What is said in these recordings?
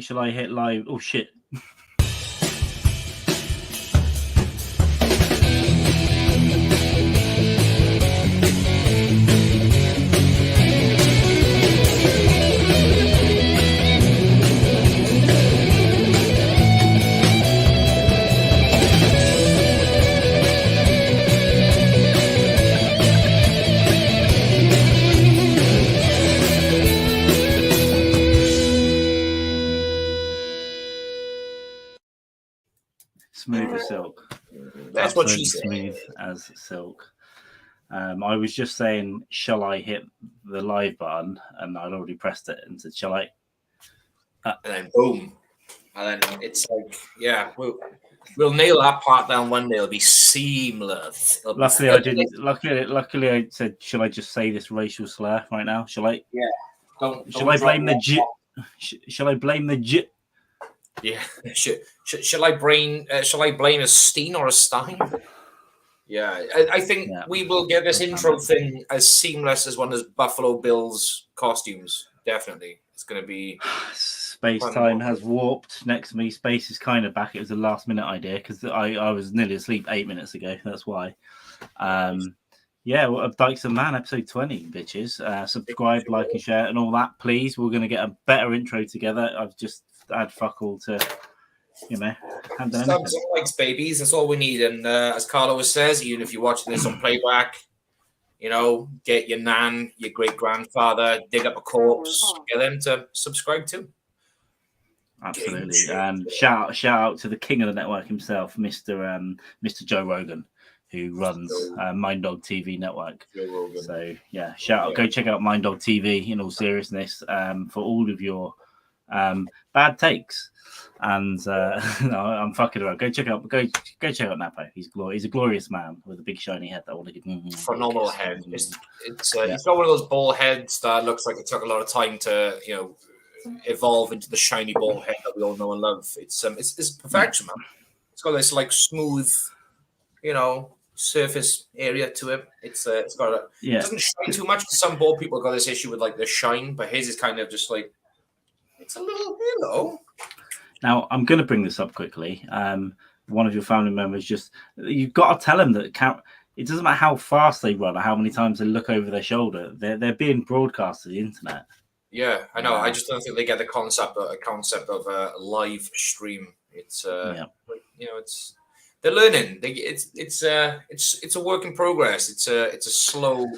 Shall I hit live? Oh shit. Smooth as silk. That's what she said. Smooth as silk. I was just saying, shall I hit the live button? And I'd already pressed it and said, shall I? And then boom. And then it's like, yeah, we'll nail that part down one day. It'll be seamless. Luckily, I didn't. Luckily, I said, shall I just say this racial slur right now? Shall I? Yeah. Shall I blame the J? Shall I blame the J? Yeah. Shall I blame a Steen or a Stein? Yeah, I think we will get this intro thing as seamless as one of those Buffalo Bills costumes. Definitely, it's going to be. Space time has warped next to me. Space is kind of back. It was a last minute idea because I was nearly asleep 8 minutes ago. That's why. Dykes Mann, episode 20, bitches. Subscribe, like, and share, and all that, please. We're going to get a better intro together. I've just had fuck all to, Subs and likes, babies. That's all we need. And as Carl always says, even if you're watching this on playback, get your nan, your great grandfather, dig up a corpse, get them to subscribe too. Absolutely. And shout out to the king of the network himself, Mr. Joe Rogan, who runs Mind Dog TV network. So shout out. Go check out Mind Dog TV in all seriousness for all of your bad takes. And no, I'm fucking around. Go check out Napo. He's a glorious man with a big shiny head that will phenomenal head. It's he's got one of those ball heads that looks like it took a lot of time to evolve into the shiny ball head that we all know and love. It's perfection, man. It's got this like smooth, surface area to it. It's got it doesn't shine too much. Some bald people got this issue with like the shine, but his is kind of just like it's a little, Now I'm going to bring this up quickly. One of your family members you've got to tell them that it doesn't matter how fast they run or how many times they look over their shoulder. They're being broadcast to the internet. Yeah, I know. I just don't think they get the concept of a live stream. It's it's they're learning. It's a work in progress. It's a slow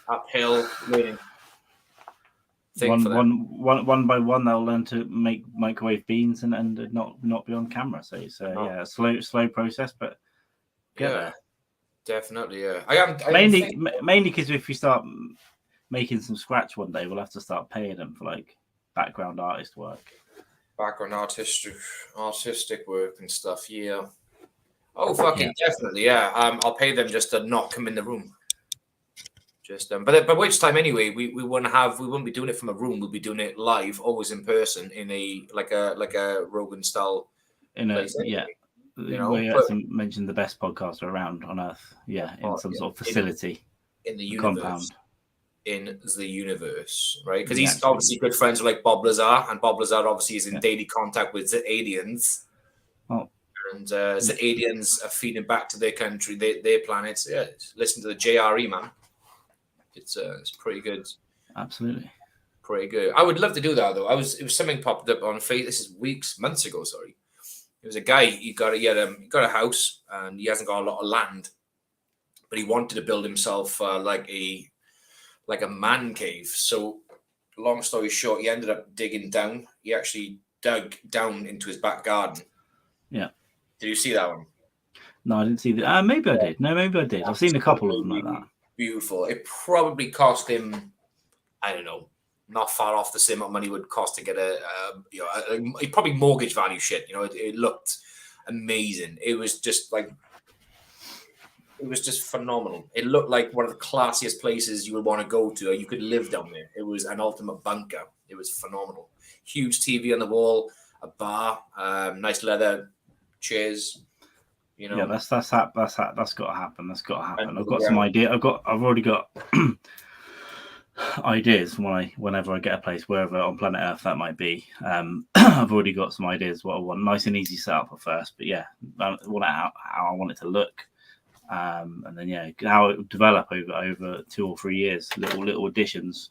uphill learning thing. One by one, they'll learn to make microwave beans and not be on camera. So it's a slow process, but definitely. Yeah, mainly because if we start making some scratch one day, we'll have to start paying them for like background artist work. Background artistic work and stuff. Yeah. Oh, fucking definitely. Yeah. I'll pay them just to not come in the room. Just but by which time anyway, we wouldn't be doing it from a room. We'll be doing it live, always in person, in a like a Rogan style. Place anyway. We actually mentioned the best podcast around on Earth. Yeah, in some sort of facility in the universe. Compound. In the universe, right? Because he's obviously good friends with like Bob Lazar, and Bob Lazar obviously is in daily contact with the aliens. Oh. And the aliens are feeding back to their country, their planets. Yeah, listen to the JRE, man. It's pretty good. Absolutely. Pretty good. I would love to do that though. It was something popped up on Facebook. This is months ago. Sorry, it was a guy. He got a house and he hasn't got a lot of land, but he wanted to build himself like a man cave. So, long story short, he ended up digging down. He actually dug down into his back garden. Yeah. Did you see that one? No, I didn't see that. Maybe I did. No, maybe I did. I've seen a couple of them like that. Beautiful. It probably cost him, I don't know, not far off the same amount of money it would cost to get it probably mortgage value shit. It looked amazing. It was just phenomenal. It looked like one of the classiest places you would want to go to. You could live down there. It was an ultimate bunker. It was phenomenal. Huge TV on the wall, a bar, nice leather chairs. Yeah, that's got to happen. That's got to happen. I've got some idea. I've already got ideas whenever I get a place, wherever on planet Earth that might be. I've already got some ideas what I want. Nice and easy setup at first, but yeah, I want it how I want it to look, and then how it will develop over 2 or 3 years. Little additions.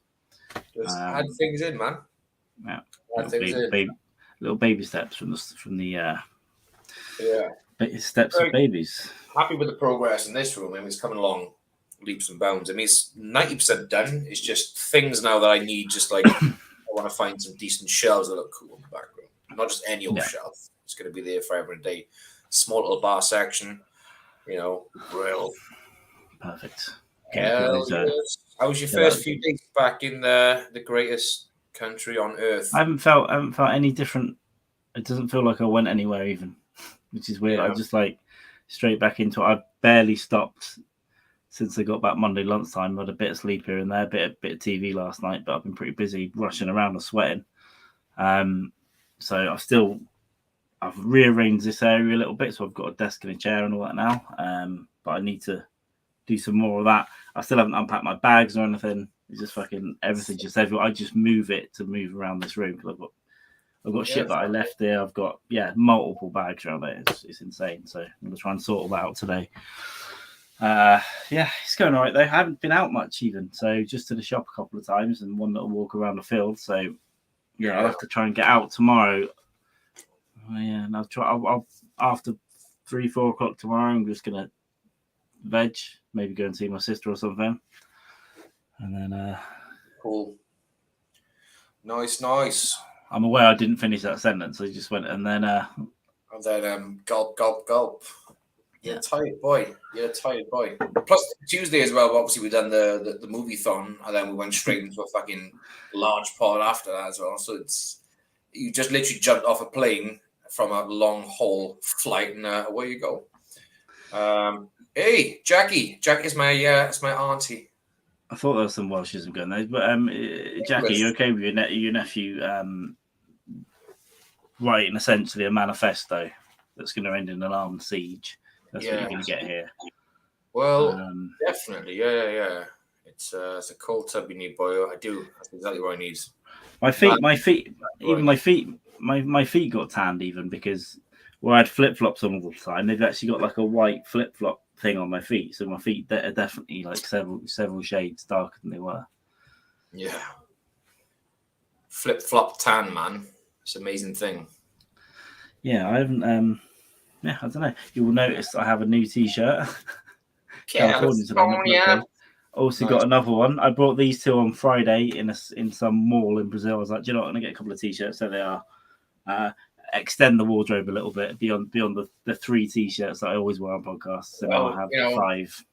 Just add things in, man. Yeah, Add baby steps from the steps of babies. Happy with the progress in this room. I mean, it's coming along leaps and bounds. I mean, it's 90% done. It's just things now that I need. Just like I want to find some decent shelves that look cool in the background, not just any old shelf. It's going to be there forever and a day. Small little bar section, grill. Perfect. Hell yes. How was your first few days back in the greatest country on earth? I haven't felt any different. It doesn't feel like I went anywhere even, which is weird. I just like straight back into it. I've barely stopped since I got back Monday lunchtime. I had a bit of sleep here and there, a bit of TV last night, but I've been pretty busy rushing around and sweating. So I've rearranged this area a little bit, so I've got a desk and a chair and all that now. But I need to do some more of that. I still haven't unpacked my bags or anything. It's just fucking everything just everywhere. I just move around this room because I've got shit that I left there. I've got multiple bags around there. It's insane. So I'm gonna try and sort all that out today. It's going all right though. I haven't been out much even, so just to the shop a couple of times and one little walk around the field. So I'll have to try and get out tomorrow. And I'll after 3-4 o'clock tomorrow. I'm just gonna veg, maybe go and see my sister or something, and then cool, nice. I'm aware I didn't finish that sentence. I just went and then gulp. You're a tired boy. Plus Tuesday as well. Obviously, we done the movie-thon, and then we went straight into a fucking large pod after that as well. So you just literally jumped off a plane from a long haul flight, and away you go. Hey, Jackie. Jackie's my auntie. I thought there was some Welshism going there, but Jackie, you okay with your nephew writing essentially a manifesto that's going to end in an armed siege? That's what you're going to get here. Well, definitely, yeah. It's a cold tubby new boy. That's exactly what I need. My feet got tanned even because I had flip flops on all the time. They've actually got like a white flip flop thing on my feet, so my feet are definitely like several shades darker than they were. Yeah, flip flop tan, man. It's an amazing thing. Yeah, I haven't. I don't know. You will notice I have a new T-shirt. Also got another one. I bought these two on Friday in some mall in Brazil. I was like, do you know what? I'm gonna get a couple of T-shirts. So they are. Extend the wardrobe a little bit beyond the 3 T-shirts that I always wear on podcasts. So now I have 5.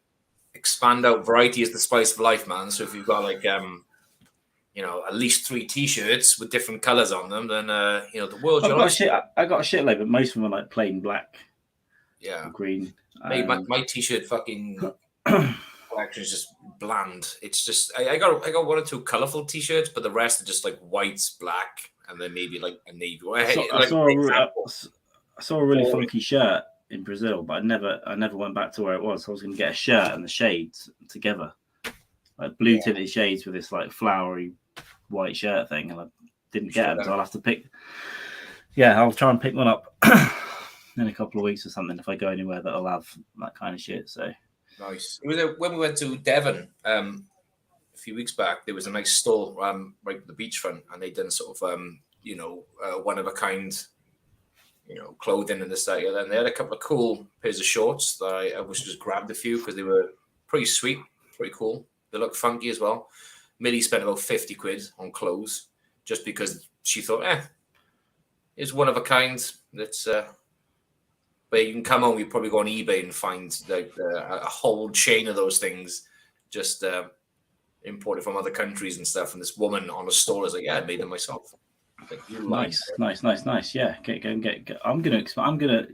Expand out. Variety is the spice of life, man. So if you've got like at least 3 T-shirts with different colors on them, then the world. I got a shitload, but most of them are like plain black. Yeah, green. My T-shirt fucking collection is just bland. It's just I got 1 or 2 colorful T-shirts, but the rest are just like white, black, and then maybe like a navy. I saw a really funky shirt in Brazil, but I never went back to where it was. So I was going to get a shirt and the shades together, like blue tinted shades with this like flowery white shirt thing, and I didn't get them, so I'll have to pick. Yeah, I'll try and pick one up in a couple of weeks or something if I go anywhere that'll have that kind of shit. So nice. It was when we went to Devon a few weeks back. There was a nice stall right at the beachfront, and they done sort of one of a kind, clothing and this that. And then they had a couple of cool pairs of shorts that I wish just grabbed a few because they were pretty sweet, pretty cool. They look funky as well. Millie spent about 50 quid on clothes just because she thought, it's one of a kind. That's but you can come home, you probably go on eBay and find like a whole chain of those things just imported from other countries and stuff. And this woman on a stall is like, I made them myself. Like, nice. Yeah, I'm gonna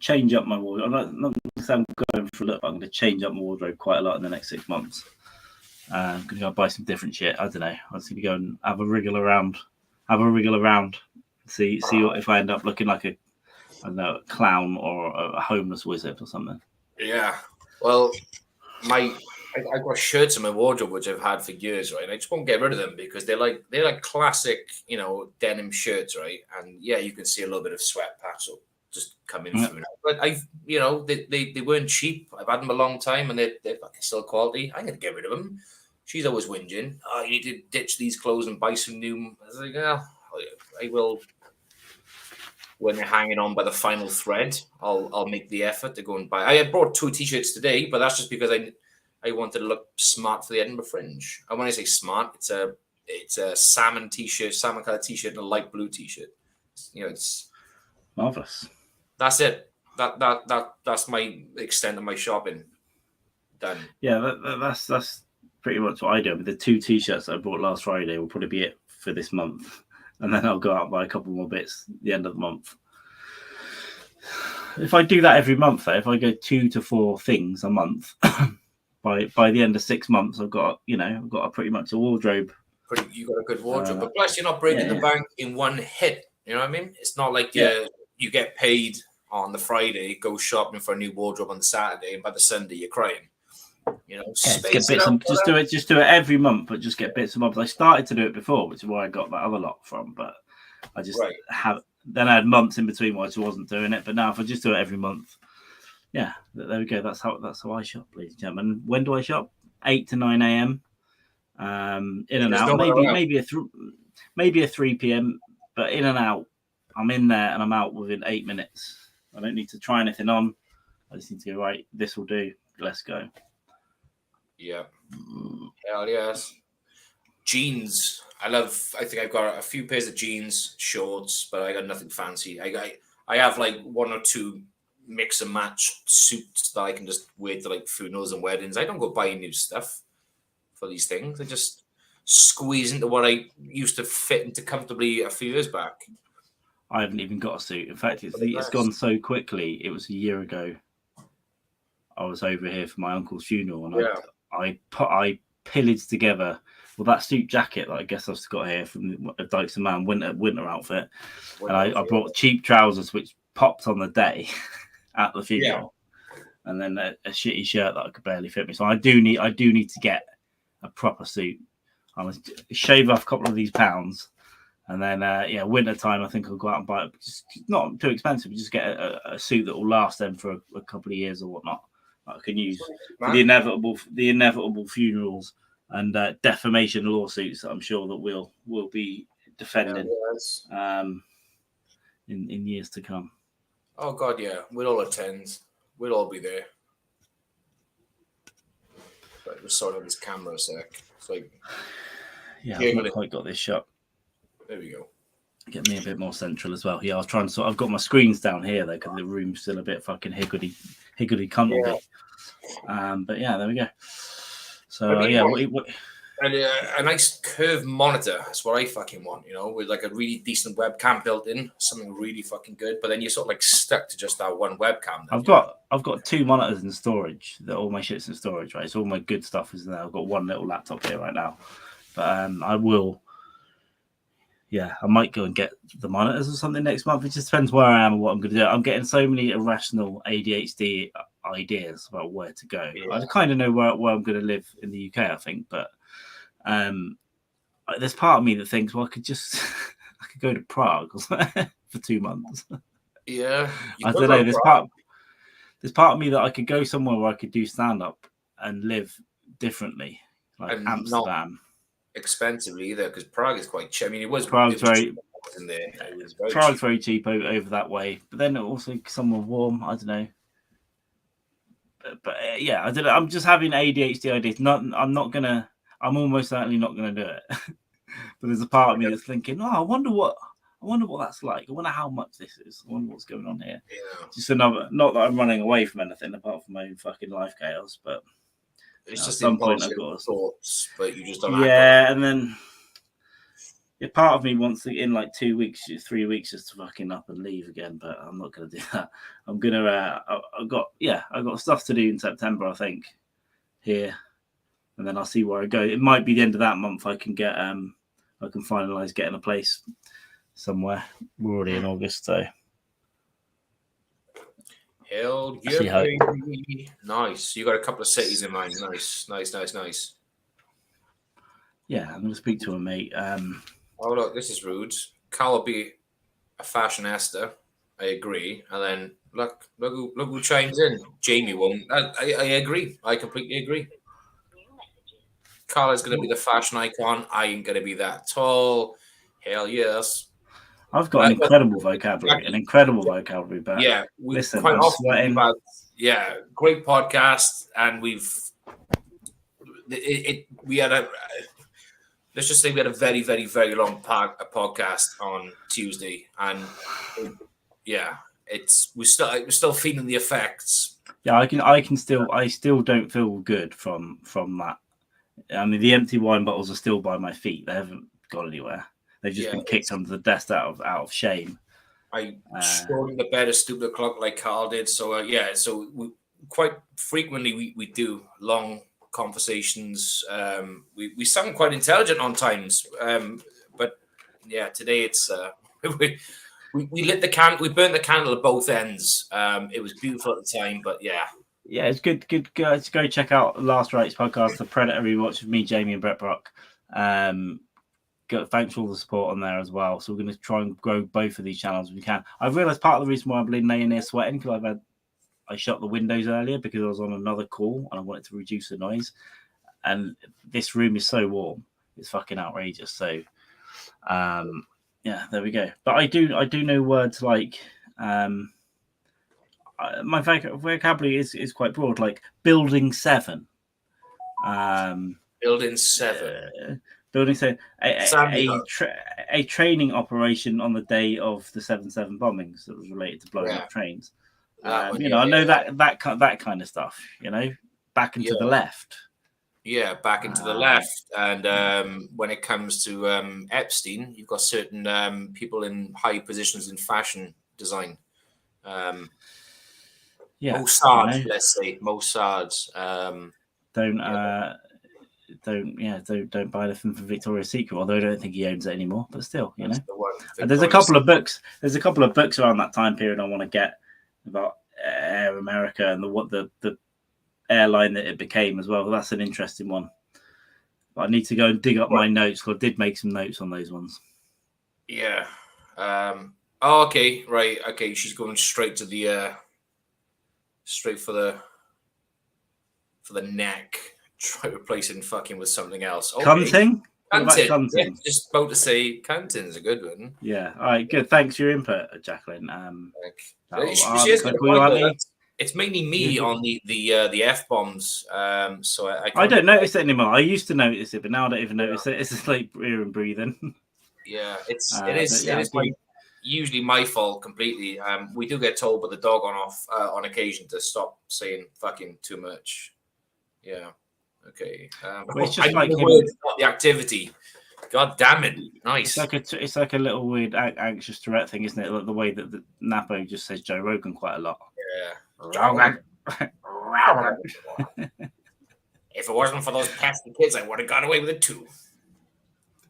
change up my wardrobe. I'm not I'm going for a look. I'm gonna change up my wardrobe quite a lot in the next 6 months. I'm gonna go buy some different shit. I don't know. I'm just gonna go and have a wriggle around. See if I end up looking like a clown or a homeless wizard or something. Yeah. Well, my I've got shirts in my wardrobe which I've had for years, right? And I just won't get rid of them because they're like classic, denim shirts, right? And yeah, you can see a little bit of sweat patch just coming through now. But they weren't cheap. I've had them a long time, and they're fucking still quality. I'm gonna get rid of them. She's always whinging. Oh, you need to ditch these clothes and buy some new. I was like, yeah, I will. When they're hanging on by the final thread, I'll make the effort to go and buy. I had brought 2 t-shirts today, but that's just because I wanted to look smart for the Edinburgh Fringe. And when I say smart, it's a salmon t-shirt, salmon colored t-shirt, and a light blue t-shirt. It's marvelous. That's it. That's my extent of my shopping. Done. Yeah, that's pretty much what I do. With the 2 t-shirts I bought last Friday will probably be it for this month, and then I'll go out and buy a couple more bits at the end of the month. If I do that every month, though, if I go 2 to 4 things a month, by the end of 6 months, I've got a pretty much a wardrobe. You got a good wardrobe, but plus you're not breaking the bank in one hit. You know what I mean? It's not like you get paid on the Friday, go shopping for a new wardrobe on the Saturday, and by the Sunday you're crying. Just do it every month, but just get bits and bobs. I started to do it before, which is where I got that other lot from, but I just then I had months in between where I just wasn't doing it. But now if I just do it every month, yeah, there we go. That's how I shop, ladies and gentlemen. When do I shop? 8 to 9 a.m. In and out. Maybe a 3 p.m. But in and out. I'm in there and I'm out within 8 minutes. I don't need to try anything on. I just need to go, right, this will do. Let's go. Yeah. Hell yes. Jeans. I think I've got a few pairs of jeans, shorts, but I got nothing fancy. I have like 1 or 2 mix and match suits that I can just wear to like funerals and weddings. I don't go buying new stuff for these things. I just squeeze into what I used to fit into comfortably a few years back. I haven't even got a suit. In fact, it's gone so quickly. It was a year ago. I was over here for my uncle's funeral, and I pillaged together that suit jacket that I guess I've got here from a Dykes Mann winter outfit, and I brought cheap trousers which popped on the day at the funeral, and then a shitty shirt that I could barely fit me. So I do need to get a proper suit. I must shave off a couple of these pounds. And then, winter time, I think I'll go out and buy it. Just not too expensive. Just get a suit that will last them for a couple of years or whatnot. That I can use for the inevitable funerals and defamation lawsuits that I'm sure that we'll be defending in years to come. Oh God, yeah, we'll all attend. We'll all be there. But we'll sort out this camera a sec. It's like, I've not quite got this shot. There we go. Get me a bit more central as well. Yeah, I was trying to I've got my screens down here though because the room's still a bit fucking higgledy cumbledy. But yeah, there we go. So and a nice curved monitor. That's what I fucking want. With like a really decent webcam built in, something really fucking good. But then you're sort of like stuck to just that one webcam. I've got 2 monitors in storage. All my shit's in storage, right? So all my good stuff is there. I've got one little laptop here right now, but I will. Yeah, I might go and get the monitors or something next month. It just depends where I am and what I'm going to do. I'm getting so many irrational ADHD ideas about where to go. Yeah. I kind of know where I'm going to live in the UK, I think, but there's part of me that thinks, well, I could go to Prague for 2 months. Yeah, I don't know. There's part of me that I could go somewhere where I could do stand up and live differently, like and Amsterdam. Expensively either, because Prague is quite cheap. I mean, Prague's very cheap over that way, but then also somewhere warm. I don't know, but I don't know. I'm just having ADHD ideas. I'm almost certainly not gonna do it. But there's a part of me that's thinking, I wonder what that's like. I wonder how much this is. I wonder what's going on here. Yeah. Just another. Not that I'm running away from anything apart from my own fucking life chaos, but. It's just some point I've got thoughts, but you just don't. And then part of me wants to in like 2 weeks, 3 weeks, just to fucking up and leave again. But I'm not going to do that. I'm gonna. I've got stuff to do in September, I think, here, and then I'll see where I go. It might be the end of that month. I can get. I can finalize getting a place somewhere. We're already in August, so. Hell yeah, See how- baby. Nice. You got a couple of cities in mind. Nice. Yeah, I'm going to speak to a mate. Oh, look, this is rude. Carl will be a fashionista. I agree. And then look who chimes in. Jamie won't. I agree. I completely agree. Carl is going to be the fashion icon. I ain't going to be that tall. Hell yes. I've got an incredible vocabulary, but yeah, listen, quite I'm often sweating. Great podcast, and we had a let's just say we had a very, very, very long podcast on Tuesday, and we're still feeling the effects. Yeah, I still don't feel good from that. I mean, the empty wine bottles are still by my feet. They haven't gone anywhere. They've just been kicked under the desk out of shame. I showed the bed at stupid o'clock like Carl did. So so we quite frequently we do long conversations. We sound quite intelligent on times, but yeah, today it's we lit the we burnt the candle at both ends. It was beautiful at the time, but yeah, it's good. Guys, go check out Last Rights podcast, the Predator rewatch with me, Jamie, and Brett Brock. Thanks for all the support on there as well. So we're going to try and grow both of these channels if we can. I've realised part of the reason why I've been laying here sweating because I shut the windows earlier because I was on another call and I wanted to reduce the noise. And this room is so warm, it's fucking outrageous. So, there we go. But I do know words like my vocabulary is quite broad, like building 7. building 7. Building 7. A training operation on the day of the 7/7 bombings that was related to blowing up trains. I know that kind of stuff. Back into the left. Yeah, back into the left. And when it comes to Epstein, you've got certain people in high positions in fashion design. Mossad, let's say Mossad. Don't buy anything from Victoria's Secret, although I don't think he owns it anymore. But still, And there's a couple of books. There's a couple of books around that time period I want to get about Air America and the airline that it became as well. That's an interesting one. But I need to go and dig up my notes because I did make some notes on those ones. Yeah. Okay. Right. Okay. She's going straight to the straight for the neck. Try replacing fucking with something else. Okay. Cunting? Cunting. Yeah, just about to say cunting's a good one. Yeah. All right. Good. Thanks for your input, Jacqueline. It's mainly me on the F bombs. So I don't notice it anymore. I used to notice it, but now I don't even notice it. It's just like ear and breathing. Yeah, it is usually my fault completely. We do get told by the dog on occasion to stop saying fucking too much. Yeah. Okay. It's just like the activity. God damn it! Nice. It's like a little weird anxious Tourette thing, isn't it? Like the way that the Napo just says Joe Rogan quite a lot. Yeah. If it wasn't for those pesky kids, I would have got away with it too.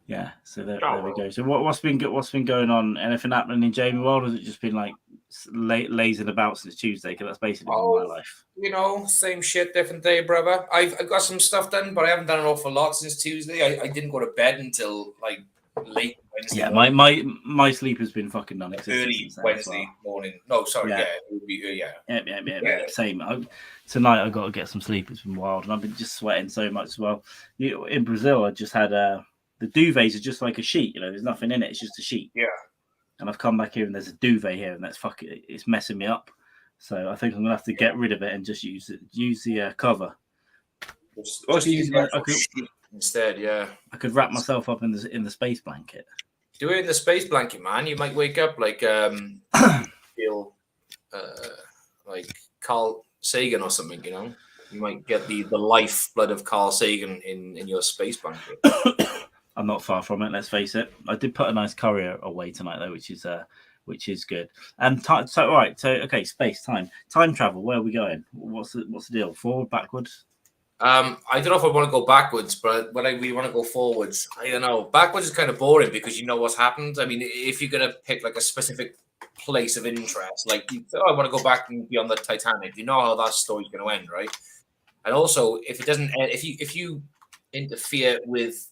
Yeah. So there we go. So what's been going on? Anything happening in Jamie World? Or has it just been like lazing about since Tuesday? Because that's basically been my life. Same shit, different day, brother. I've got some stuff done, but I haven't done an awful lot since Tuesday. I didn't go to bed until like late Wednesday. Yeah, morning. my sleep has been fucking non-existent. Early Wednesday morning. No, sorry. Yeah, it would be Yeah. Same. Tonight I got to get some sleep. It's been wild, and I've been just sweating so much as well. In Brazil, I just had the duvets are just like a sheet. There's nothing in it. It's just a sheet. Yeah. And I've come back here and there's a duvet here, and that's it's messing me up. So I think I'm gonna have to get rid of it and just use the cover. Just use sheet instead. Yeah. I could wrap myself up in the space blanket. Do it in the space blanket, man. You might wake up like feel like Carl Sagan or something. You might get the lifeblood of Carl Sagan in your space blanket. I'm not far from it. Let's face it. I did put a nice curry away tonight though, which is good. And okay, space time travel. Where are we going? What's the deal? Forward, backwards? I don't know if I want to go backwards, but when we want to go forwards, I don't know. Backwards is kind of boring because you know what's happened. I mean, if you're gonna pick like a specific place of interest. Like, I want to go back and be on the Titanic. You know how that story's going to end, right? And also, if it doesn't, if you interfere with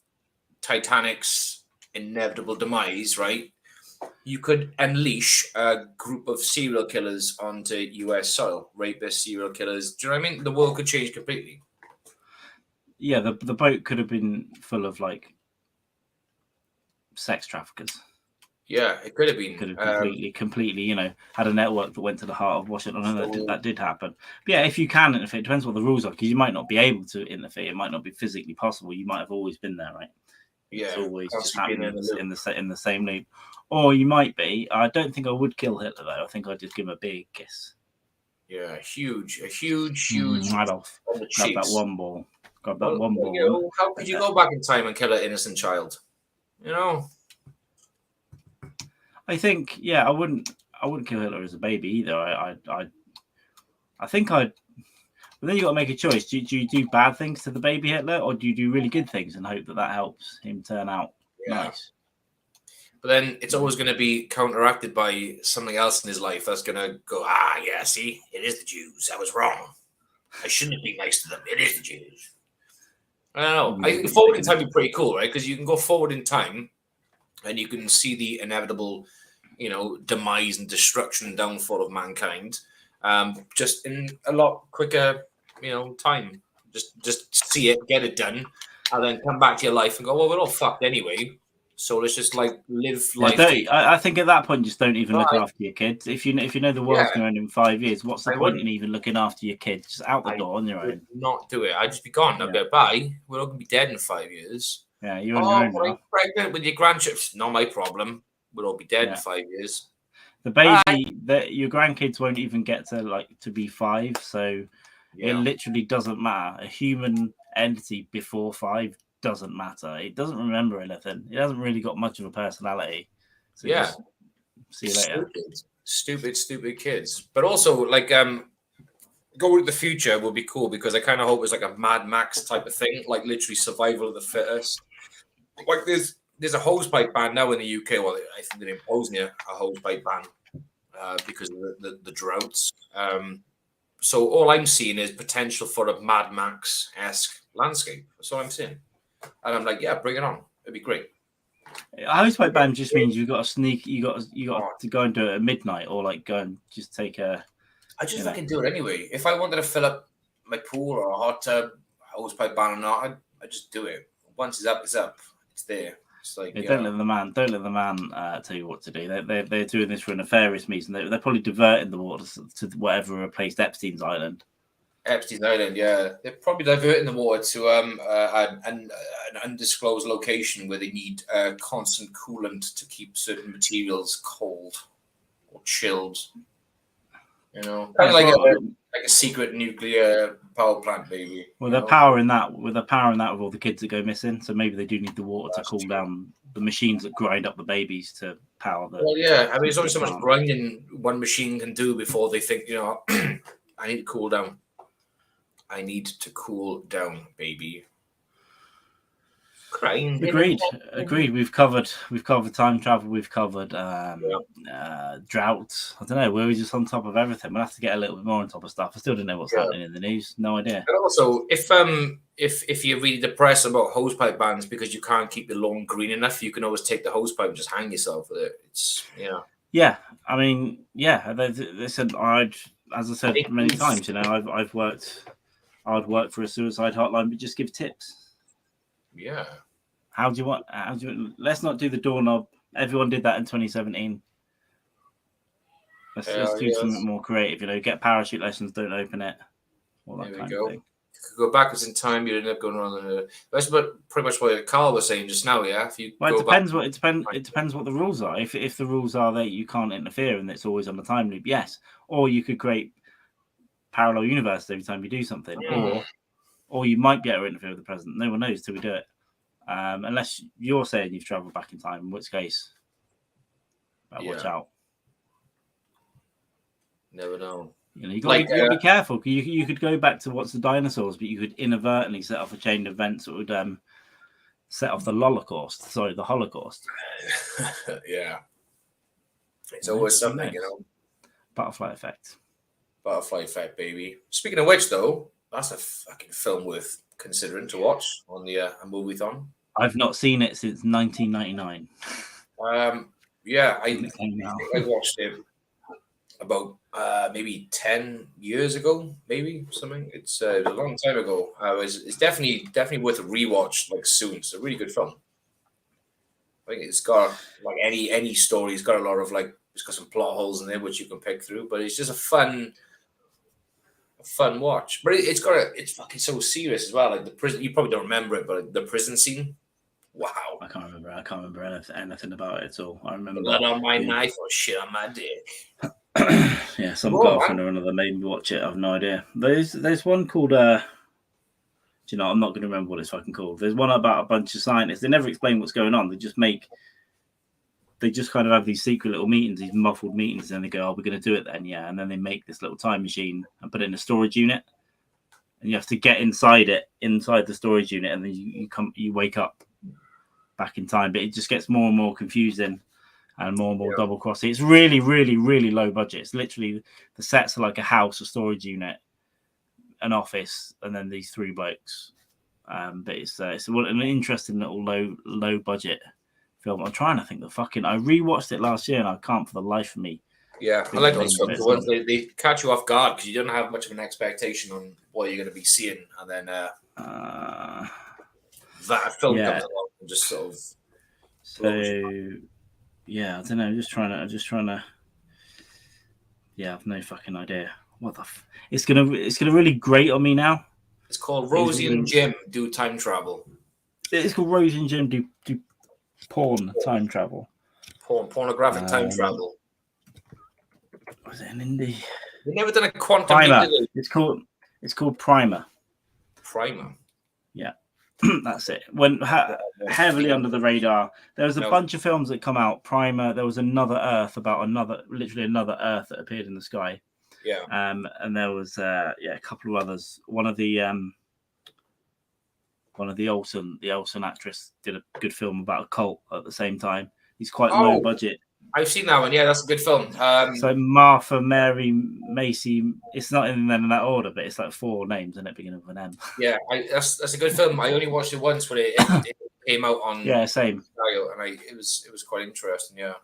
Titanic's inevitable demise, right, you could unleash a group of serial killers onto US soil, rapists, serial killers. Do you know what I mean? The world could change completely. Yeah, the boat could have been full of like sex traffickers. Yeah, it could have been. Could have completely, had a network that went to the heart of Washington. I know that did happen. But yeah, if you can interfere, it depends what the rules are, because you might not be able to interfere. It might not be physically possible. You might have always been there, right? Yeah, it's always just happening in the same loop. Or you might be. I don't think I would kill Hitler though. I think I'd just give him a big kiss. Yeah, a huge. Adolf, grab that one ball. Grab that one ball. You know, how could you go back in time and kill an innocent child? You know. I think, yeah, I wouldn't kill Hitler as a baby either. I think I'd. But then you got to make a choice. Do you do bad things to the baby Hitler, or do you do really good things and hope that helps him turn out nice? But then it's always going to be counteracted by something else in his life that's going to go, yeah, see, it is the Jews. I was wrong. I shouldn't have been nice to them. It is the Jews. I don't know. I think forward in time would be pretty cool, right? Because you can go forward in time and you can see the inevitable, demise and destruction and downfall of mankind, just in a lot quicker, time. Just see it, get it done, and then come back to your life and go, well, we're all fucked anyway. So let's just live life. I think at that point, just don't even look after your kids. If you know the world's going to end in 5 years, what's the point in even looking after your kids? Just out the door on your own. Not do it. I'd just be gone. I'd go, bye. We're all going to be dead in 5 years. Yeah, you're on your own. Pregnant with your grandchildren. Not my problem. We'll all be dead in 5 years. The baby, your grandkids won't even get to be 5, so it literally doesn't matter. A human entity before 5 doesn't matter. It doesn't remember anything. It hasn't really got much of a personality. So just see you later. Stupid kids. But also, go to the future will be cool, because I kind of hope it's like a Mad Max type of thing, like literally survival of the fittest. Like there's a hosepipe ban now in the UK. Well, I think they're imposing a hosepipe ban because of the droughts. So all I'm seeing is potential for a Mad Max-esque landscape. That's all I'm seeing. And I'm like, yeah, bring it on. It'd be great. A hosepipe ban just means you've got to sneak. You got to go and do it at midnight, or go and just take a. I just fucking do it anyway. If I wanted to fill up my pool or a hot tub, hosepipe ban or not, I just do it. Once it's up, it's up. It's there. It's like, don't let the man tell you what to do. They're doing this for a nefarious reason. They're probably diverting the water to whatever replaced Epstein's Island. Epstein's Island, yeah. They're probably diverting the water to an undisclosed location where they need constant coolant to keep certain materials cold or chilled. Kind of like a secret nuclear power plant, maybe. With the power in that, with all the kids that go missing, so maybe they do need the water to cool down the machines that grind up the babies to power the. Well, yeah. I mean, there's only so much grinding one machine can do before they think, I need to cool down. I need to cool down, baby. Crying. Agreed. We've covered time travel. We've covered drought. I don't know. We're just on top of everything. We'll have to get a little bit more on top of stuff. I still don't know what's happening in the news. No idea. And also, if you're really depressed about hosepipe bans because you can't keep your lawn green enough, you can always take the hosepipe and just hang yourself with it. It's Yeah, I mean, yeah. Listen, as I said many times, I'd work for a suicide hotline, but just give tips. Yeah. Let's not do the doorknob. Everyone did that in 2017. Let's do something more creative. Get parachute lessons, don't open it. All that kind of thing. If you go backwards in time, you'd end up going on. That's pretty much what Carl was saying just now. Yeah. It depends what the rules are. If the rules are that you can't interfere and it's always on the time loop, yes. Or you could create parallel universes every time you do something, or you might be able to interfere with the present. No one knows till we do it, unless you're saying you've travelled back in time, in which case, watch out. Never know. You got to be careful. You could go back to what's the dinosaurs, but you could inadvertently set off a chain of events that would set off the Holocaust. Sorry, the Holocaust. Yeah. It's always something, Butterfly effect. Butterfly effect, baby. Speaking of which, though, that's a fucking film worth considering to watch on the movie-thon. I've not seen it since 1999. Yeah, I When it came out. think I watched it about maybe 10 years ago, maybe something. It was a long time ago. It's definitely worth a rewatch like soon. It's a really good film. I think it's got like any story. It's got a lot of like it's got some plot holes in there which you can pick through, but it's just a fun watch. But it's fucking so serious as well. Like the prison, you probably don't remember it, but the prison scene. Wow. I can't remember anything about it at all. I remember blood on my knife or shit on my dick. Yeah, some girlfriend or another made me watch it. I have no idea. There's one called do you know, I'm not going to remember what it's fucking called. There's one about a bunch of scientists. They never explain what's going on. They just kind of have these secret little meetings, these muffled meetings, and they go, "Oh, we're going to do it then, yeah." And then they make this little time machine and put it in a storage unit, and you have to get inside the storage unit, and then you wake up back in time. But it just gets more and more confusing and more double crossing. It's really, really, really low budget. It's literally the sets are like a house, a storage unit, an office, and then these three blokes. But it's an interesting little low budget film. I'm trying to think I rewatched it last year and I can't for the life of me. Yeah, I like those films. The ones they catch you off guard because you don't have much of an expectation on what you're going to be seeing, and then that film comes along and just sort of. So yeah, I don't know. I'm just trying to. Yeah, I've no fucking idea. What the? It's gonna really grate on me now. It's called Rosie and Jim Do Time Travel. It's called Rosie and Jim Do Porn Time Travel. Pornographic time travel. Was it an indie? They've never done a quantum. Primer. It's called Primer. Primer. Yeah, that's it. Went heavily under the radar. There was a bunch of films that come out. Primer. There was Another Earth about literally another Earth that appeared in the sky. Yeah. And there was a couple of others. One of the Olsen actress did a good film about a cult at the same time. He's quite low budget. I've seen that one. Yeah, that's a good film. So Martha, Mary, Macy. It's not in that order, but it's like 4 names and it beginning with an M. Yeah, that's a good film. I only watched it once when it came out on. Yeah, same. And it was quite interesting. Yeah.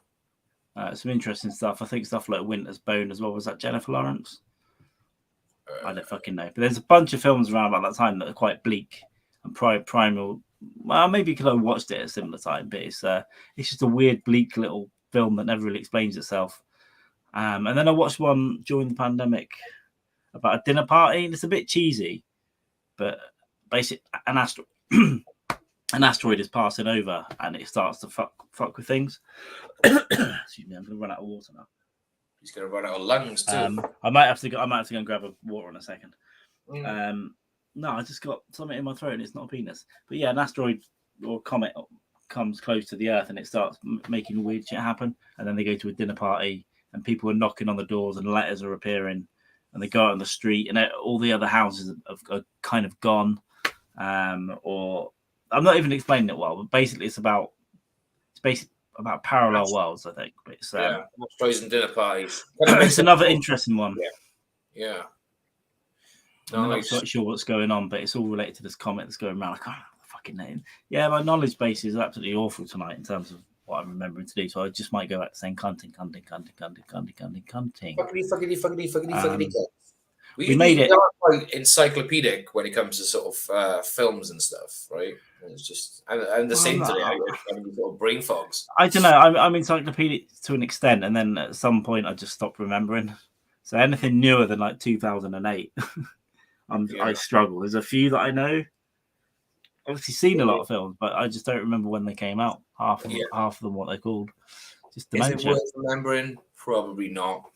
Some interesting stuff. I think stuff like Winter's Bone as well. Was that Jennifer Lawrence? I don't fucking know. But there's a bunch of films around about that time that are quite bleak and primal. Well, maybe you could have watched it at a similar time, but it's just a weird, bleak little film that never really explains itself. And then I watched one during the pandemic about a dinner party, and it's a bit cheesy, but basically an asteroid is passing over, and it starts to fuck with things. Excuse me, I'm going to run out of water now. He's going to run out of lungs too. I might have to go and grab a water in a second. No, I just got something in my throat and it's not a penis. But yeah, an asteroid or comet comes close to the Earth and it starts making weird shit happen. And then they go to a dinner party and people are knocking on the doors and letters are appearing. And they go out on the street and all the other houses are kind of gone. Or I'm not even explaining it well, but basically it's about parallel worlds, I think. But it's asteroids and dinner parties. It's another interesting one. Yeah. I'm not quite sure what's going on, but it's all related to this comet that's going around. I can't remember the fucking name. Yeah, my knowledge base is absolutely awful tonight in terms of what I'm remembering to do. So I just might go back to saying cunting. Fuckity. We made it. Quite encyclopedic when it comes to sort of films and stuff, right? It's just I'm the same today. I'm sort of brain fogs. I don't know. I'm encyclopedic to an extent, and then at some point I just stopped remembering. So anything newer than like 2008. I struggle. There's a few that I know. Obviously, seen a lot of films, but I just don't remember when they came out. Half of them, what they're called. Just dementia. Is it worth remembering? Probably not.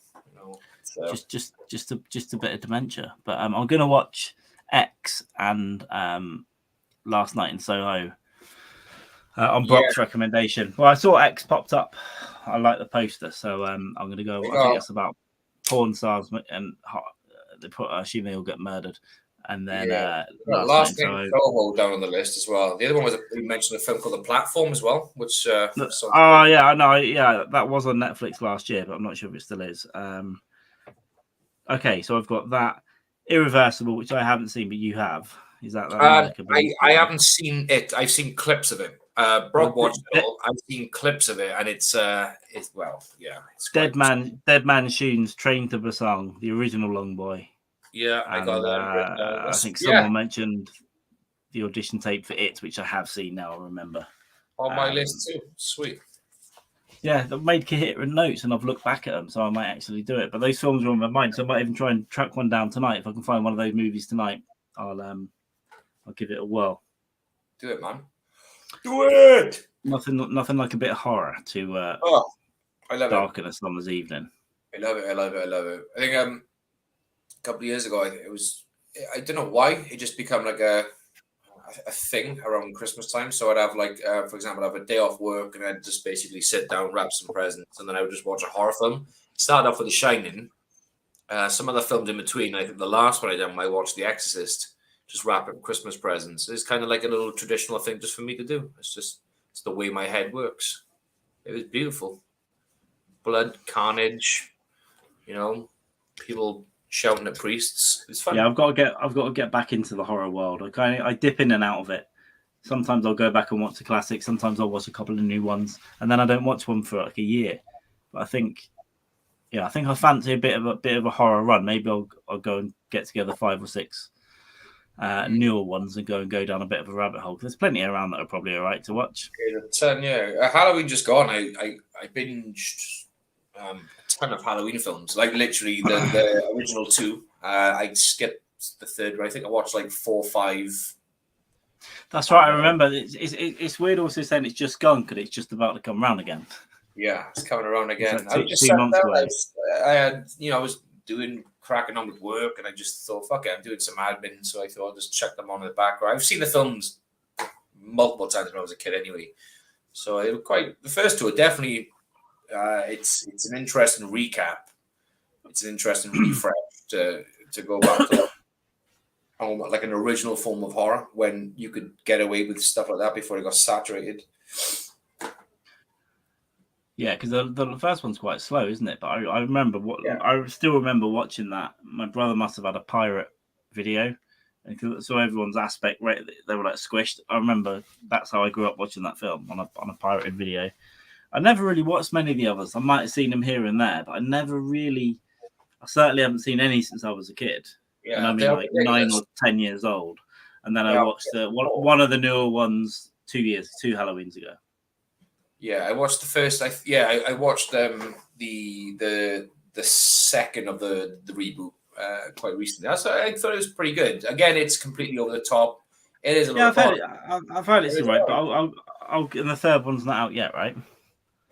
So. Just a bit of dementia. But I'm gonna watch X and Last Night in Soho on Brock's recommendation. Well, I saw X popped up. I like the poster, so I'm gonna go. I think it's about porn stars and they assume they all get murdered. and then Last Night in Soho down on the list as well. The other one was we mentioned a film called The Platform as well, which yeah, I know, yeah, that was on Netflix last year, but I'm not sure if it still is. Okay, so I've got that Irreversible, which I haven't seen, but you have. Is that I haven't seen it. I've seen clips of it. Brock watched it all. I've seen clips of it, and it's well, yeah. It's Dead Man Shoon's Train to Busan, the original Long Boy. Yeah, I got that. I think someone mentioned the audition tape for It, which I have seen now. I remember on my list too. Sweet. Yeah, they've made coherent notes, and I've looked back at them, so I might actually do it. But those films are on my mind, so I might even try and track one down tonight. If I can find one of those movies tonight, I'll give it a whirl. Do it, man. Do it. Nothing like a bit of horror to I love darken a summer's evening. I love it. I think a couple of years ago, I don't know why it just become like a thing around Christmas time. So I'd have for example, I'd have a day off work and I'd just basically sit down, wrap some presents, and then I would just watch a horror film. Started off with The Shining, some other films in between. I think the last one I watched The Exorcist, just wrapping Christmas presents. It's kind of like a little traditional thing just for me to do. It's the way my head works. It was beautiful. Blood, carnage, people shouting at priests. It's fun. Yeah, I've got to get back into the horror world. I dip in and out of it. Sometimes I'll go back and watch a classic. Sometimes I'll watch a couple of new ones, and then I don't watch one for like a year. But I think I fancy a bit of a horror run. Maybe I'll go and get together 5 or 6 newer ones and go down a bit of a rabbit hole. There's plenty around that are probably all right to watch. Halloween just gone. I binged a ton of Halloween films, like literally the original 2. I skipped the third one. I think I watched like 4 or 5. That's right. I remember. It's weird also saying it's just gone because it's just about to come round again. Yeah, it's coming around again. Like 2 months away. I was cracking on with work, and I just thought, fuck it, I'm doing some admin, so I thought I'll just check them on in the background. I've seen the films multiple times when I was a kid anyway, so they were the first 2 are definitely it's an interesting recap. It's an interesting refresh to go back to like an original form of horror when you could get away with stuff like that before it got saturated. Yeah, because the first one's quite slow, isn't it? But I remember I still remember watching that. My brother must have had a pirate video, and so everyone's aspect rate, they were like squished. I remember that's how I grew up watching that film on a pirated video. I never really watched many of the others. I might have seen them here and there, but I certainly haven't seen any since I was a kid. Yeah, and I mean like 9 or 10 years old. And then I watched one of the newer ones 2 Halloweens ago. Yeah, I watched the first. I watched the second of the reboot quite recently. I thought it was pretty good. Again, it's completely over the top. It is a little. I've heard it's right, but I'll and the third one's not out yet, right?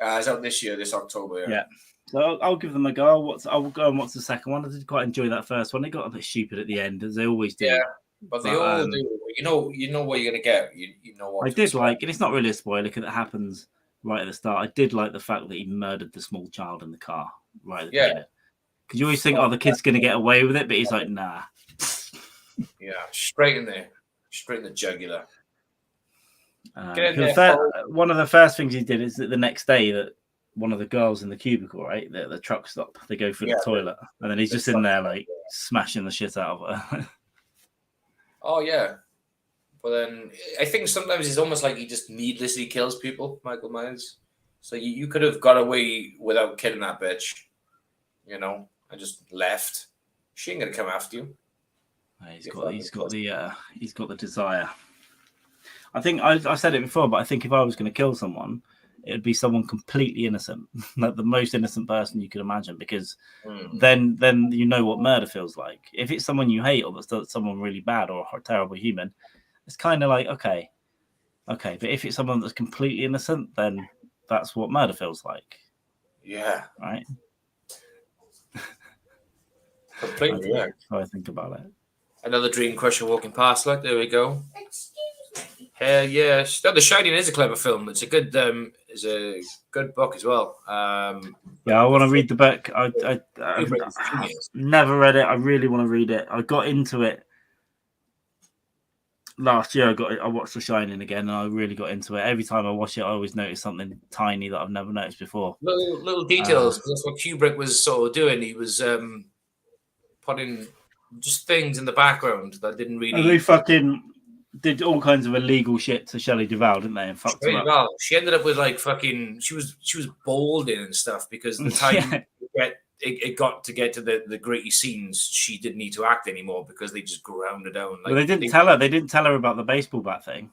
It's out this year, this October. Yeah. So I'll give them a go. I'll go and watch the second one. I did quite enjoy that first one. It got a bit stupid at the end, as they always do. Yeah, but they all do. You know what you're gonna get. You know what. I did like, and it's not really a spoiler because it happens right at the start. I did like the fact that he murdered the small child in the car right at the beginning. Because you always think, the kid's gonna get away with it, but he's like, nah. Yeah, straight in the jugular. One of the first things he did is that the next day that one of the girls in the cubicle, right, the truck stop, they go through the toilet, and then he's just in there like smashing the shit out of her. Oh yeah, but then I think sometimes it's almost like he just needlessly kills people, Michael Myers. So you could have got away without killing that bitch, and just left. She ain't gonna come after you. He's got the desire. I think I said it before, but I think if I was going to kill someone, it would be someone completely innocent, like the most innocent person you could imagine, because then you know what murder feels like. If it's someone you hate or that's someone really bad or a terrible human, it's kind of like okay. But if it's someone that's completely innocent, then that's what murder feels like. Yeah. Right. Completely. That's how I think about it. Another dream crusher walking past. Like there we go. Hell yeah! The Shining is a clever film. It's a good book as well. I want to read the book. I've never read it. I really want to read it. I got into it last year I watched The Shining again, and I really got into it. Every time I watch it, I always notice something tiny that I've never noticed before. Little details. That's what Kubrick was sort of doing. He was putting just things in the background that didn't And they really. fucking did all kinds of illegal shit to Shelley Duvall, didn't they? And fucked her up. Well, she ended up with like fucking. She was balding and stuff because the time it got to get to the gritty scenes, she didn't need to act anymore because they just ground her down. Like, well, they didn't tell her. They didn't tell her about the baseball bat thing.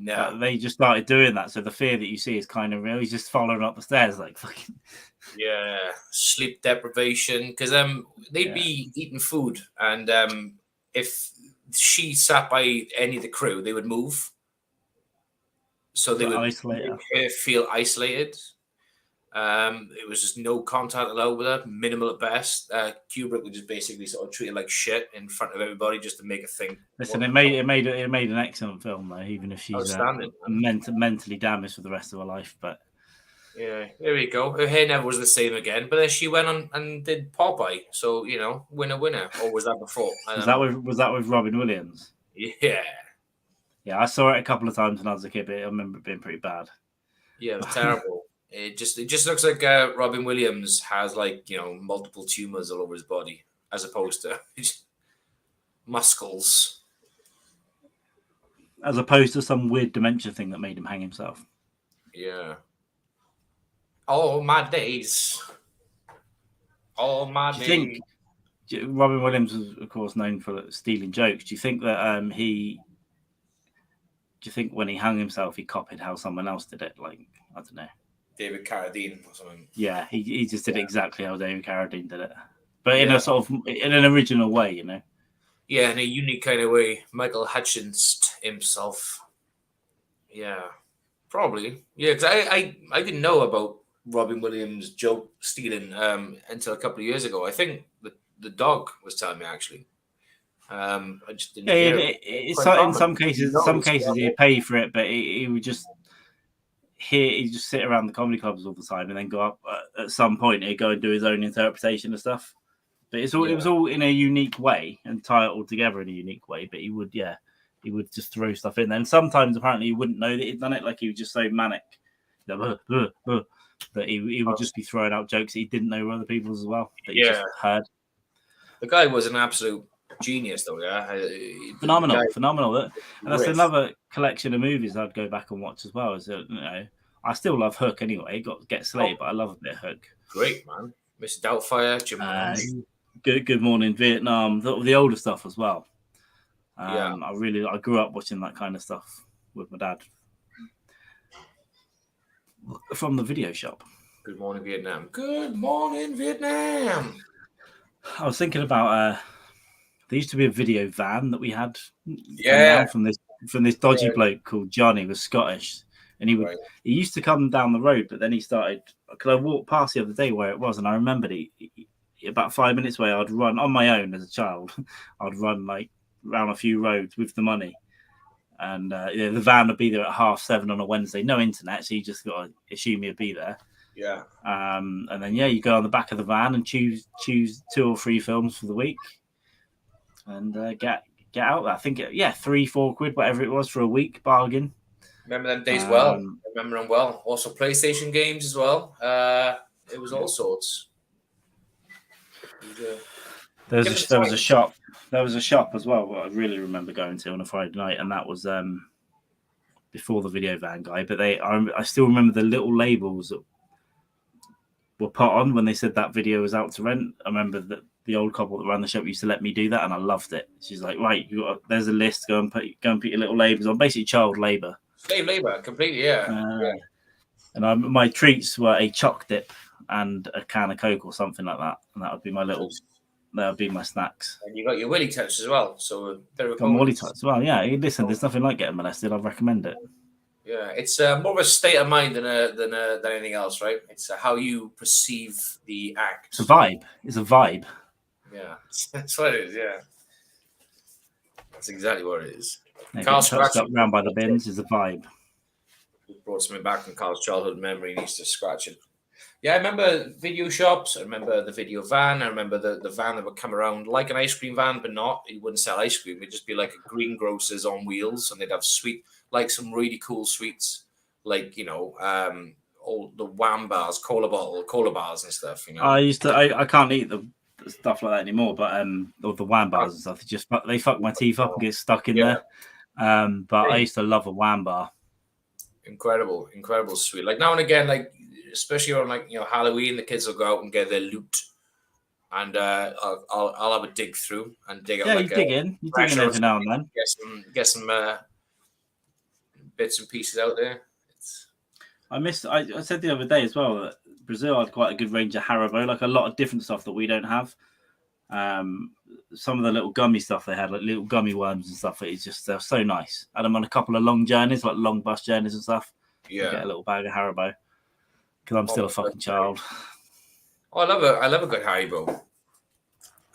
No, they just started doing that. So the fear that you see is kind of real. He's just following up the stairs like fucking. Yeah, sleep deprivation because they'd be eating food, and if she sat by any of the crew, they would move, so they would isolate her. make her feel isolated. It was just no contact allowed with her, minimal at best. Kubrick would just basically sort of treat her like shit in front of everybody just to make a thing. Listen, it made an excellent film though, even if she's mentally damaged for the rest of her life. But yeah, there we go. Her hair never was the same again, but then she went on and did Popeye. So winner. Or was that before? Was that with Robin Williams? Yeah. Yeah, I saw it a couple of times when I was a kid, but I remember it being pretty bad. Yeah, it was terrible. It just looks like Robin Williams has multiple tumors all over his body, as opposed to muscles. As opposed to some weird dementia thing that made him hang himself. Yeah. All my days. All my days. Think Robin Williams was, of course, known for stealing jokes? Do you think that Do you think when he hung himself, he copied how someone else did it? Like, I don't know. David Carradine or something. Yeah, he just did exactly how David Carradine did it. But in a sort of, in an original way, Yeah, in a unique kind of way. Michael Hutchins himself. Yeah, probably. Yeah, because I didn't know about Robin Williams' joke stealing until a couple of years ago. I think the dog was telling me, actually. I just didn't hear it. In some cases he'd pay for it, but he would just he'd just sit around the comedy clubs all the time and then go up at some point he'd go and do his own interpretation of stuff. But it was all in a unique way and tie it all together in a unique way. But he would just throw stuff in there. And sometimes apparently he wouldn't know that he'd done it, like he was just so manic that he would just be throwing out jokes that he didn't know were other people's as well, that he just heard. The guy was an absolute genius, though. Yeah, phenomenal. And that's another collection of movies I'd go back and watch as well. Is I still love Hook anyway. Get Slade, but I love a bit of Hook. Great, man. Mr. Doubtfire, Jim. Good Morning Vietnam, the older stuff as well. I grew up watching that kind of stuff with my dad from the video shop. Good Morning Vietnam. Good Morning Vietnam. I was thinking about there used to be a video van that we had. From this dodgy bloke called Johnny, was Scottish, and he used to come down the road, but then he started. Because I walked past the other day where it was, and I remembered he about 5 minutes away. I'd run on my own as a child. I'd run like around a few roads with the money, and the van would be there at 7:30 on a Wednesday. No internet, so you just got to assume he'd be there. Yeah. And then you go on the back of the van and choose 2 or 3 films for the week, and get out there. I think £3-4 quid, whatever it was for a week, bargain. Remember them days well. I remember them well. Also PlayStation games as well. It was all sorts. There was a shop. There was a shop as well. What I really remember going to on a Friday night, and that was before the video van guy. But I still remember the little labels that were put on when they said that video was out to rent. I remember that the old couple that ran the shop used to let me do that, and I loved it. She's like, right, there's a list. Go and put your little labels on. Basically, child labour. Slave labour, completely. Yeah. And my treats were a choc dip and a can of Coke or something like that, and that would be my snacks. And you got your willy touch as well, so a bit of a willy touch as well. Yeah, listen, there's nothing like getting molested. I'd recommend it. Yeah, it's more of a state of mind than anything else, right? It's how you perceive the act. It's a vibe. It's a vibe. Yeah, that's what it is. Yeah, that's exactly what it is. Carl scratched up round by the bins is a vibe. Brought something back from Carl's childhood memory. He used to scratch it. Yeah, I remember video shops. I remember the video van. I remember the van that would come around like an ice cream van, but not. It wouldn't sell ice cream. It'd just be like a greengrocers on wheels, and they'd have like some really cool sweets, like all the wham bars, cola bars and stuff. I can't eat the stuff like that anymore, but or the wham bars and stuff. They fuck my teeth up and get stuck in there. But I used to love a wham bar. Incredible sweet. Like now and again, like especially on Halloween, the kids will go out and get their loot, and I'll have a dig through and dig out. You dig in every now and then. Get some bits and pieces out there. I said the other day as well that Brazil had quite a good range of Haribo, like a lot of different stuff that we don't have. Some of the little gummy stuff they had, like little gummy worms and stuff, they're so nice. Had them on a couple of long journeys, like long bus journeys and stuff. Yeah, get a little bag of Haribo because I'm still a fucking child. Oh, I love a good Haribo.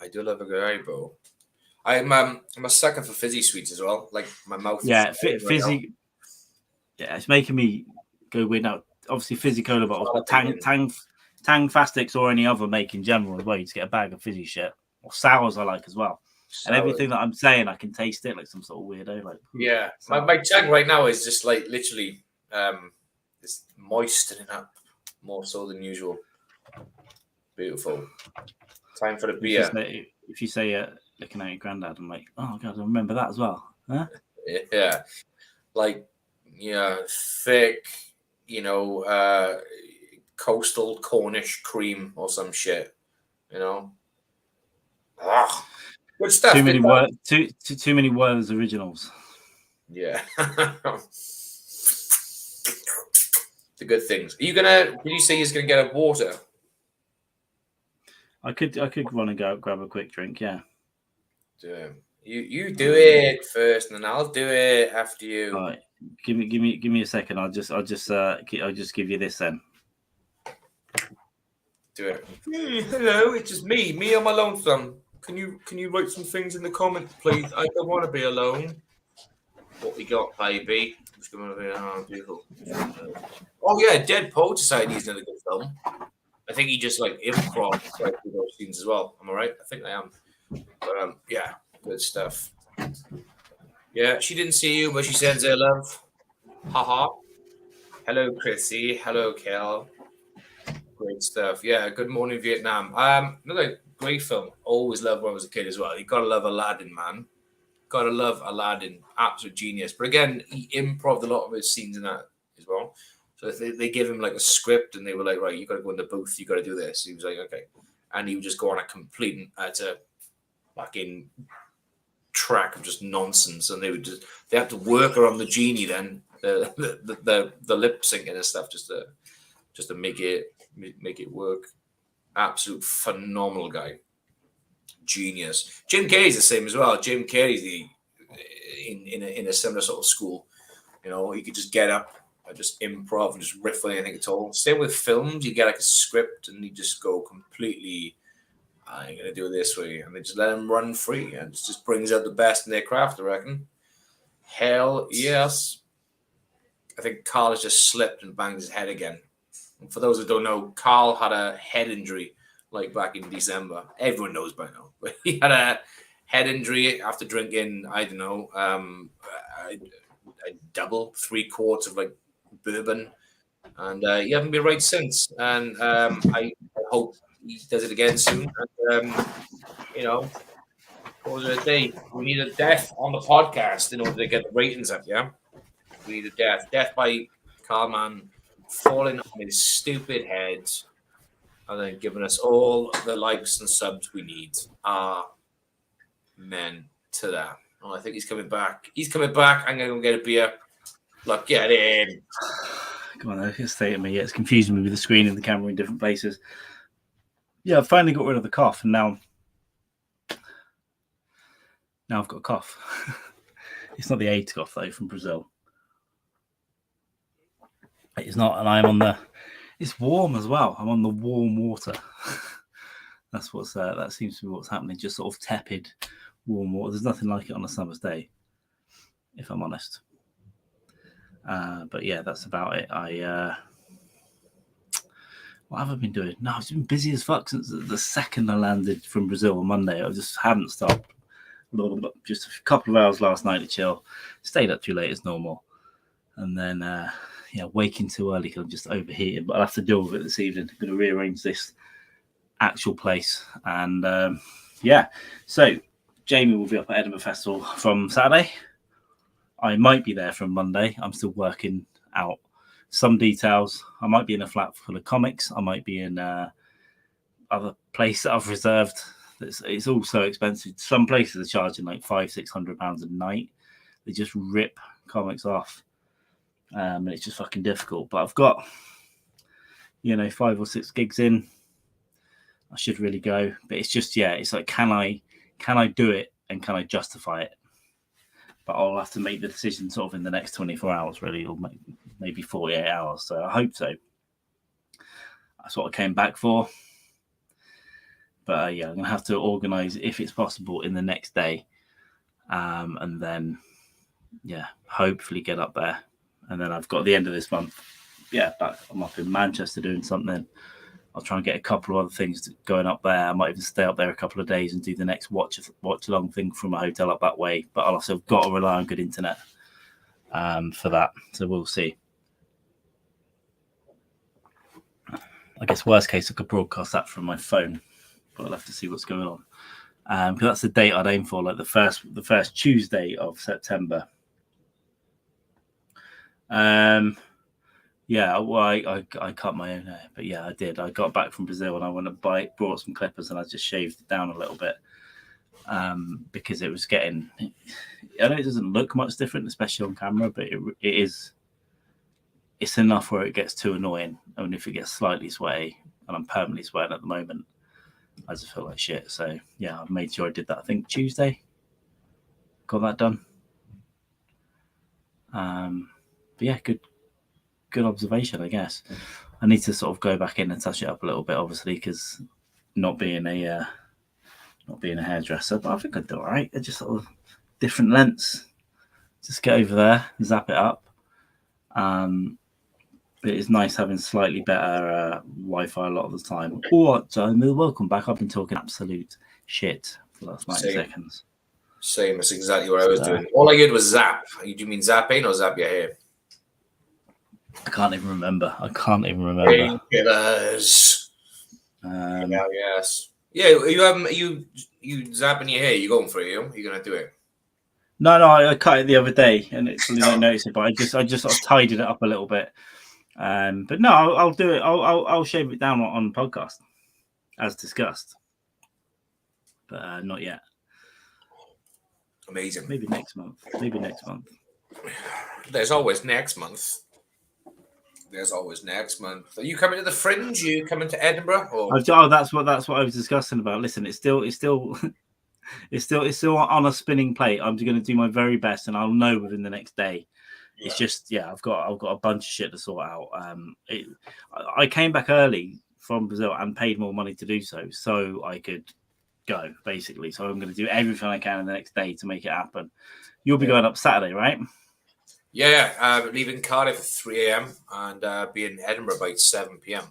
I do love a good Haribo. I'm a sucker for fizzy sweets as well. Like my mouth. Yeah, fizzy. Yeah, it's making me go weird now. Obviously, fizzy cola bottles, but Tang Fastics or any other make in general as well. You just get a bag of fizzy shit. Or sours I like as well. Sours. And everything that I'm saying, I can taste it like some sort of weirdo. Like yeah, my tongue right now is just like literally it's moistening up more so than usual. Beautiful. Time for the beer. If you say looking at your granddad, I'm like, oh god, I remember that as well. Huh? Yeah, like thick, coastal Cornish cream or some shit. Good stuff. Too many words originals. Yeah. The good things. Did you say he's gonna get a water? I could run and go grab a quick drink, yeah. You do it first and then I'll do it after you. All right. Give me a second. I'll just give you this then. Do it. Hello, it's just me on my lonesome. Can you write some things in the comments, please? I don't want to be alone. What we got, baby? It's going to be beautiful. Oh yeah, Dead Poet Society is another good film. I think he just like improv those scenes as well. Am I right? I think I am. But yeah, good stuff. Yeah, she didn't see you, but she sends her love. Haha. Hello, Chrissy. Hello, Kel. Great stuff. Yeah, Good Morning Vietnam. Another great film. Always loved when I was a kid as well. You gotta love Aladdin, man. Gotta love Aladdin. Absolute genius. But again, he improved a lot of his scenes in that as well. So they give him like a script and they were like, right, you gotta go in the booth, you gotta do this. He was like, okay. And he would just go on a complete fucking track of just nonsense. And they had to work around the genie then, the lip syncing and stuff just to make it work. Absolute phenomenal guy. Genius. Jim Carrey's the same as well. Jim Carrey's in a similar sort of school. He could just get up and just improv and just riff on anything at all. Same with films. You get like a script and you just go completely, I'm going to do it this way. And they just let him run free. And it just brings out the best in their craft, I reckon. Hell yes. I think Carl has just slipped and banged his head again. And for those who don't know, Carl had a head injury like back in December. Everyone knows by now. But he had a head injury after drinking, I don't know, a double, 3 quarts of like bourbon. And he hasn't been right since. And I hope he does it again soon. And, call it a day. We need a death on the podcast in order to get the ratings up, yeah? We need a death. Death by Carl Mann falling on his stupid head and then giving us all the likes and subs we need. Amen to that. Oh, I think he's coming back. He's coming back. I'm going to go get a beer. Look, get in. Come on, just stay at me. Yeah, it's confusing me with the screen and the camera in different places. Yeah, I've finally got rid of the cough, and now I've got a cough. It's not the AIDS cough, though, from Brazil. It's not, and I'm on the... It's warm as well. I'm on the warm water. That's that seems to be what's happening. Just sort of tepid, warm water. There's nothing like it on a summer's day, if I'm honest. But yeah, that's about it. What have I been doing? No, I've been busy as fuck since the second I landed from Brazil on Monday. I just haven't stopped. Just a couple of hours last night to chill. Stayed up too late as normal. And then, waking too early because I'm just overheated. But I'll have to deal with it this evening. I'm going to rearrange this actual place. And, so Jamie will be up at Edinburgh Festival from Saturday. I might be there from Monday. I'm still working out some details. I might be in a flat full of comics. I might be in other place that I've reserved. It's all so expensive. Some places are charging like £500-600 a night. They just rip comics off, and it's just fucking difficult. But I've got 5 or 6 gigs in. I should really go, but it's just it's like can I do it and can I justify it? But I'll have to make the decision sort of in the next 24 hours, really, or maybe 48 hours. So I hope so. That's what I came back for. But I'm going to have to organise, if it's possible, in the next day. And then, hopefully get up there. And then I've got the end of this month. Back. I'm up in Manchester doing something. I'll try and get a couple of other things going up there. I might even stay up there a couple of days and do the next watch along thing from a hotel up that way. But I'll also have got to rely on good internet for that. So we'll see. I guess worst case, I could broadcast that from my phone. But I'll have to see what's going on. Because that's the date I'd aim for, like the first Tuesday of September. I cut my own hair, but I did. I got back from Brazil and I went and brought some clippers and I just shaved it down a little bit because it was getting. I know it doesn't look much different, especially on camera, but it is. It's enough where it gets too annoying. I mean, if it gets slightly sweaty, and I'm permanently sweating at the moment, I just feel like shit. So I made sure I did that. I think Tuesday. Got that done. Good observation, I guess. I need to sort of go back in and touch it up a little bit, obviously, because not being a hairdresser, but I think I do all right. They're just sort of different lengths. Just get over there, zap it up. It is nice having slightly better Wi-Fi a lot of the time. Welcome back. I've been talking absolute shit for the last 90 seconds. Same. That's exactly what I was doing. All I did was zap. Do you mean zapping or zap your hair? I can't even remember. Painkillers. Yes. Yeah. You zapping your hair? You going for it? You gonna do it? No. I cut it the other day, and it's really don't notice it. But I just sort of tidied it up a little bit. But no, I'll do it. I'll shave it down on podcast, as discussed. But not yet. Amazing. Maybe next month. There's always next month. Are you coming to the Fringe? Are you coming to Edinburgh? Or? That's what I was discussing about. Listen, it's still on a spinning plate. I'm going to do my very best, and I'll know within the next day. Yeah. It's just I've got a bunch of shit to sort out. I came back early from Brazil and paid more money to do so I could go, basically. So I'm going to do everything I can in the next day to make it happen. You'll be going up Saturday, right? Yeah, leaving Cardiff at 3 a.m. and be in Edinburgh by 7 p.m.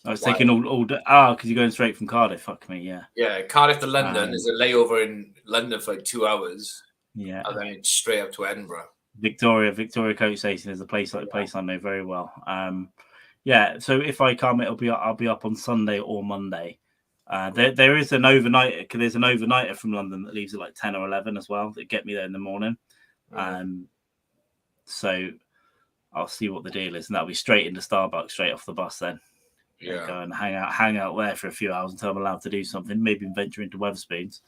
I was thinking all day. Because you're going straight from Cardiff. Fuck me, yeah. Yeah, Cardiff to London. There's a layover in London for like 2 hours. Yeah. And then it's straight up to Edinburgh. Victoria Coach Station is a place I know very well. So if I come, I'll be up on Sunday or Monday. There is an overnight, because there's an overnighter from London that leaves at like 10 or 11 as well that get me there in the morning. So I'll see what the deal is, and that'll be straight into Starbucks, straight off the bus then. Yeah. Go and hang out there for a few hours until I'm allowed to do something, maybe venture into Wetherspoons.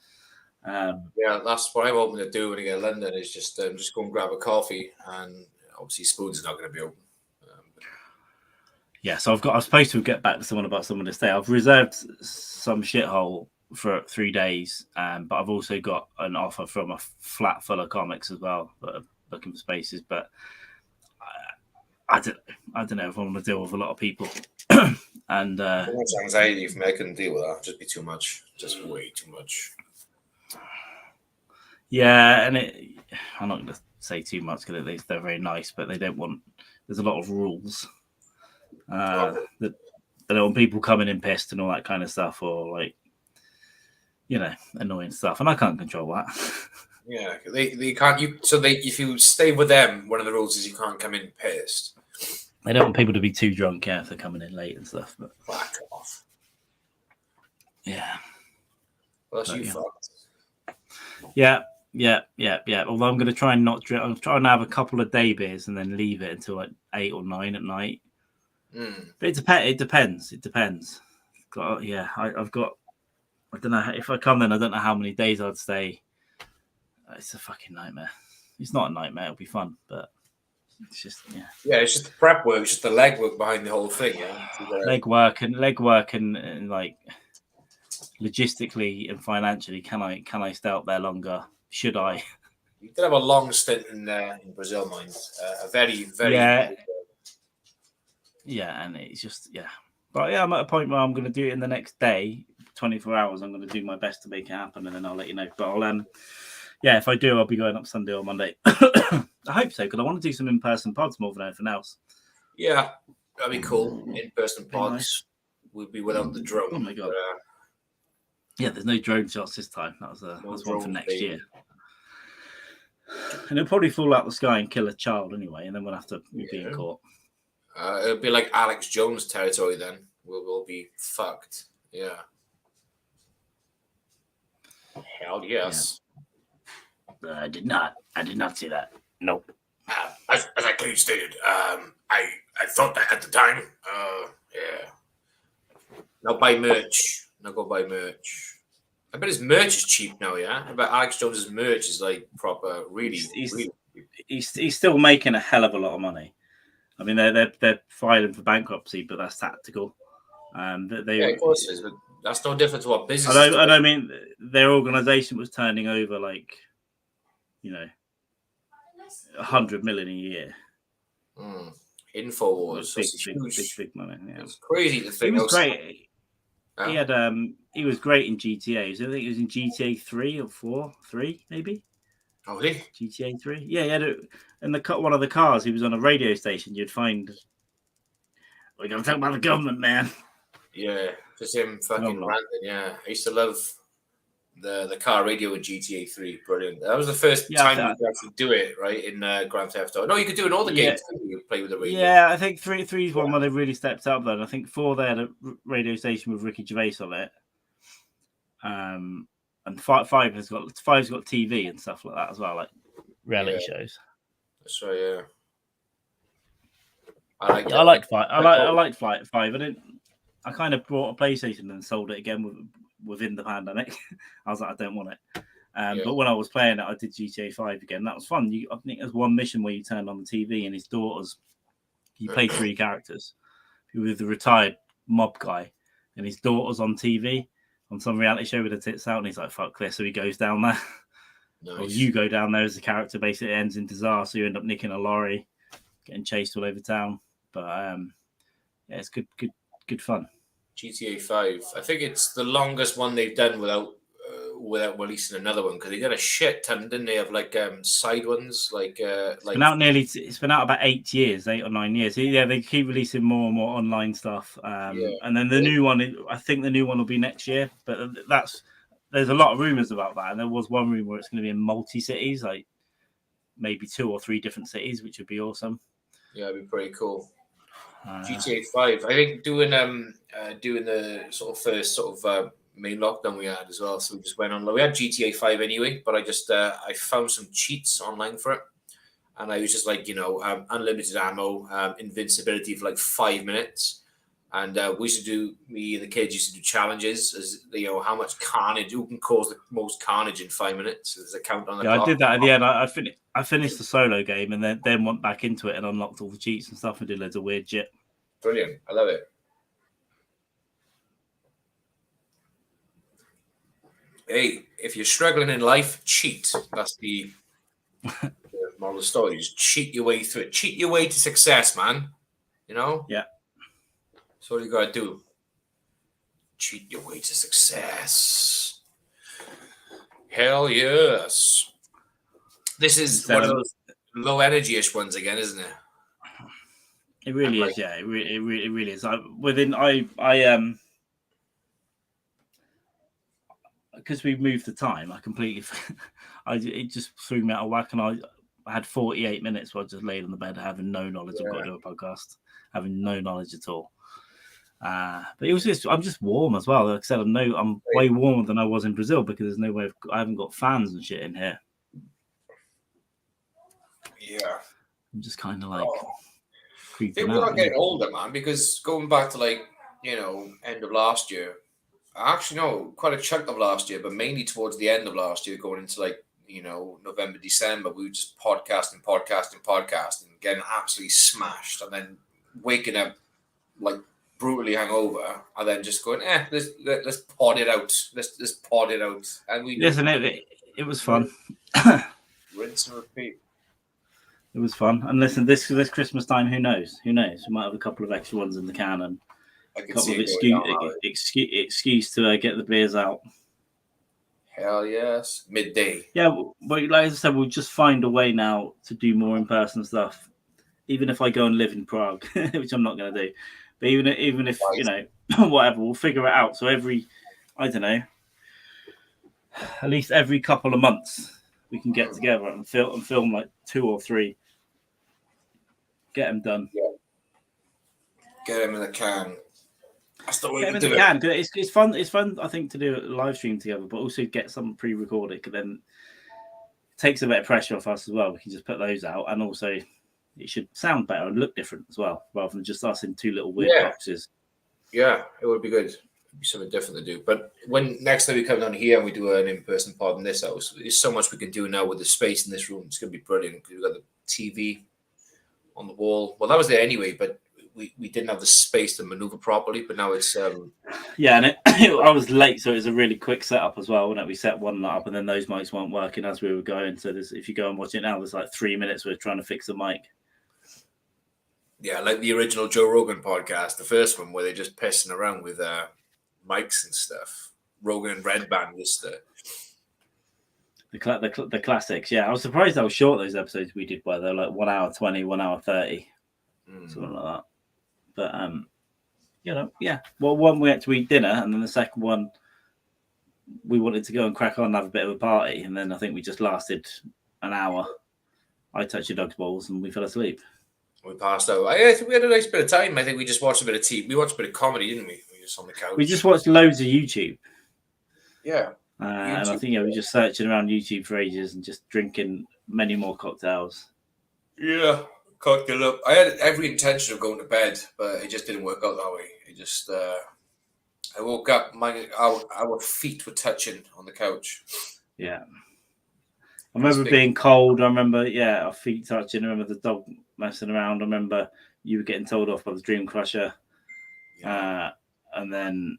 That's what I'm hoping to do when I get to London, is just go and grab a coffee, and obviously Spoons is not going to be open. So I was supposed to get back to someone about someone to stay. I've reserved some shithole for 3 days, but I've also got an offer from a flat full of comics as well that are looking for spaces. But I don't know if I want to deal with a lot of people. And too much anxiety for me. I couldn't deal with that. Just be too much. Just way too much. Yeah, and I'm not going to say too much because they're very nice, but they don't want. There's a lot of rules. That they don't want people coming in pissed and all that kind of stuff, or like, you know, annoying stuff, and I can't control that. Yeah, they can't. If you stay with them, one of the rules is you can't come in pissed. They don't want people to be too drunk, if they're coming in late and stuff. But Fuck off. Yeah. Well, that's you fucked. Yeah. Although I'm going to try and not drink. I'm trying to have a couple of day beers and then leave it until like 8 or 9 at night. But it depends. It depends. I've got. I don't know if I come then. I don't know how many days I'd stay. It's a fucking nightmare. It's not a nightmare. It'll be fun, but it's just Yeah, it's just the prep work. It's just the leg work behind the whole thing. Yeah, leg work and like logistically and financially. Can I stay out there longer? Should I? You did have a long stint in Brazil, mind. A very, very. Yeah, and it's just But I'm at a point where I'm going to do it in the next day, 24 hours. I'm going to do my best to make it happen, and then I'll let you know. But I'll if I do, I'll be going up Sunday or Monday. I hope so, because I want to do some in-person pods more than anything else. Yeah, that'd be cool. In-person pods nice. Would be without the drone. Oh my god. There's no drone shots this time. That's one for next year. And it'll probably fall out the sky and kill a child anyway, and then we'll have to be in court. It'll be like Alex Jones territory then. We'll be fucked. Yeah. Hell yes. Yeah. I did not see that. Nope. As I clearly stated, I thought that at the time. Yeah. Now buy merch. Now go buy merch. I bet his merch is cheap now, yeah? I bet Alex Jones's merch is like proper, really, he's still making a hell of a lot of money. I mean, they're filing for bankruptcy, but that's tactical. Of course it is, but that's no different to what business. I mean, their organization was turning over like, $100 million a year. Infowars, big money. Yeah. It's crazy to think. He was great. Yeah. He was great in GTA. I think he was in GTA 3 or 4, 3 maybe. Oh, really? GTA 3. Yeah, he had in one of the cars. He was on a radio station. You'd find. We're gonna talk about the government, man. Yeah, just him fucking ranting. Yeah, I used to love the car radio in GTA 3. Brilliant. That was the first time you could actually do it, right, in Grand Theft Auto. No, you could do it in all the games. You play with the radio. Yeah, I think 3 is one where they really stepped up. Then I think 4 they had a radio station with Ricky Gervais on it. And 5's got TV and stuff like that as well, like reality shows. That's right. Yeah. I liked 5. I liked 5. I kind of bought a PlayStation and sold it again within the pandemic. I was like, I don't want it. But when I was playing it, I did GTA 5 again. That was fun. I think there's one mission where you turned on the TV and his daughters. You played 3 characters. With the retired mob guy and his daughters on TV on some reality show with the tits out, and he's like, "Fuck this!" So he goes down there. Nice. Or you go down there as the character. Basically, it ends in disaster. You end up nicking a lorry, getting chased all over town. But it's good fun. GTA 5. I think it's the longest one they've done without releasing another one, because they did a shit ton, didn't they? Have like side ones, it's been out about 8 or 9 years. Yeah, they keep releasing more and more online stuff. And then the new one, I think the new one will be next year. But there's a lot of rumors about that, and there was one rumor where it's going to be in multi-cities, like maybe 2 or 3 different cities, which would be awesome. Yeah, it'd be pretty cool. GTA 5. I think doing the sort of first sort of main lockdown we had as well. So we just went on. We had GTA 5 anyway, but I just I found some cheats online for it, and I was just like, unlimited ammo, invincibility for like 5 minutes, and me and the kids used to do challenges as how much carnage, who can cause the most carnage in 5 minutes. So there's a count on the clock. I did that at the end. I finished the solo game and then went back into it and unlocked all the cheats and stuff and did loads of weird shit. Brilliant. I love it. Hey, if you're struggling in life, cheat. That's the moral of the story. Just cheat your way through it. Cheat your way to success, man. Yeah. That's all you got to do. Cheat your way to success. Hell yes. This is one of those low energy-ish ones again, isn't it? It really is, yeah. It really is. Because we moved the time, I completely, it just threw me out of whack, and I had 48 minutes where I just laid on the bed having no knowledge I've got to do a podcast, having no knowledge at all. But it was I'm just warm as well. Like I said, I'm way warmer than I was in Brazil because there's no way I haven't got fans and shit in here. Yeah. I'm just kind of like creeping out. We're not getting older, man, because going back to end of last year, actually no, quite a chunk of last year, but mainly towards the end of last year, going into November, December, we were just podcasting, getting absolutely smashed, and then waking up like brutally hungover, and then just going, let's pod it out, let's pod it out, and we listen. It was fun. Rinse and repeat. It was fun, and listen, this Christmas time, who knows? We might have a couple of extra ones in the can, and a couple of excuse to get the beers out. Hell yes, midday. Yeah, but like I said, we'll just find a way now to do more in-person stuff. Even if I go and live in Prague, which I'm not going to do, but even if whatever, we'll figure it out. So I don't know, at least every couple of months, we can get together and film like 2 or 3. Get them done. Yeah. Get them in the can. That's the way to do it. It's fun. It's fun, I think, to do a live stream together, but also get some pre-recorded. Because then it takes a bit of pressure off us as well. We can just put those out, and also it should sound better and look different as well, rather than just us in 2 little weird boxes. Yeah, it would be good. It'd be something different to do. But when next time we come down here and we do an in-person pod in this house, there's so much we can do now with the space in this room. It's going to be brilliant because we've got the TV on the wall. Well, that was there anyway, but we didn't have the space to maneuver properly. But now it's yeah, and I was late, so it was a really quick setup as well. We set one up, and then those mics weren't working as we were going. So if you go and watch it now, there's like 3 minutes we're trying to fix the mic. Yeah, like the original Joe Rogan podcast, the first one where they're just pissing around with mics and stuff. Rogan and Red Band was the classics. Yeah, I was surprised how short those episodes we did were. They're like 1 hour 20, 1 hour 30, something like that. But yeah. Well, one we had to eat dinner, and then the second one we wanted to go and crack on and have a bit of a party, and then I think we just lasted an hour. I touched your dog's balls, and we fell asleep. We passed out. I think we had a nice bit of time. I think we just watched a bit of TV. We watched a bit of comedy, didn't we? We were just on the couch. We just watched loads of YouTube. Yeah. And I think we were just searching around YouTube for ages and just drinking many more cocktails. Yeah, cocktail up. I had every intention of going to bed, but it just didn't work out that way. It just, I woke up, our feet were touching on the couch. Yeah. I remember being cold. I remember, our feet touching. I remember the dog messing around. I remember you were getting told off by the Dream Crusher. Yeah. And then,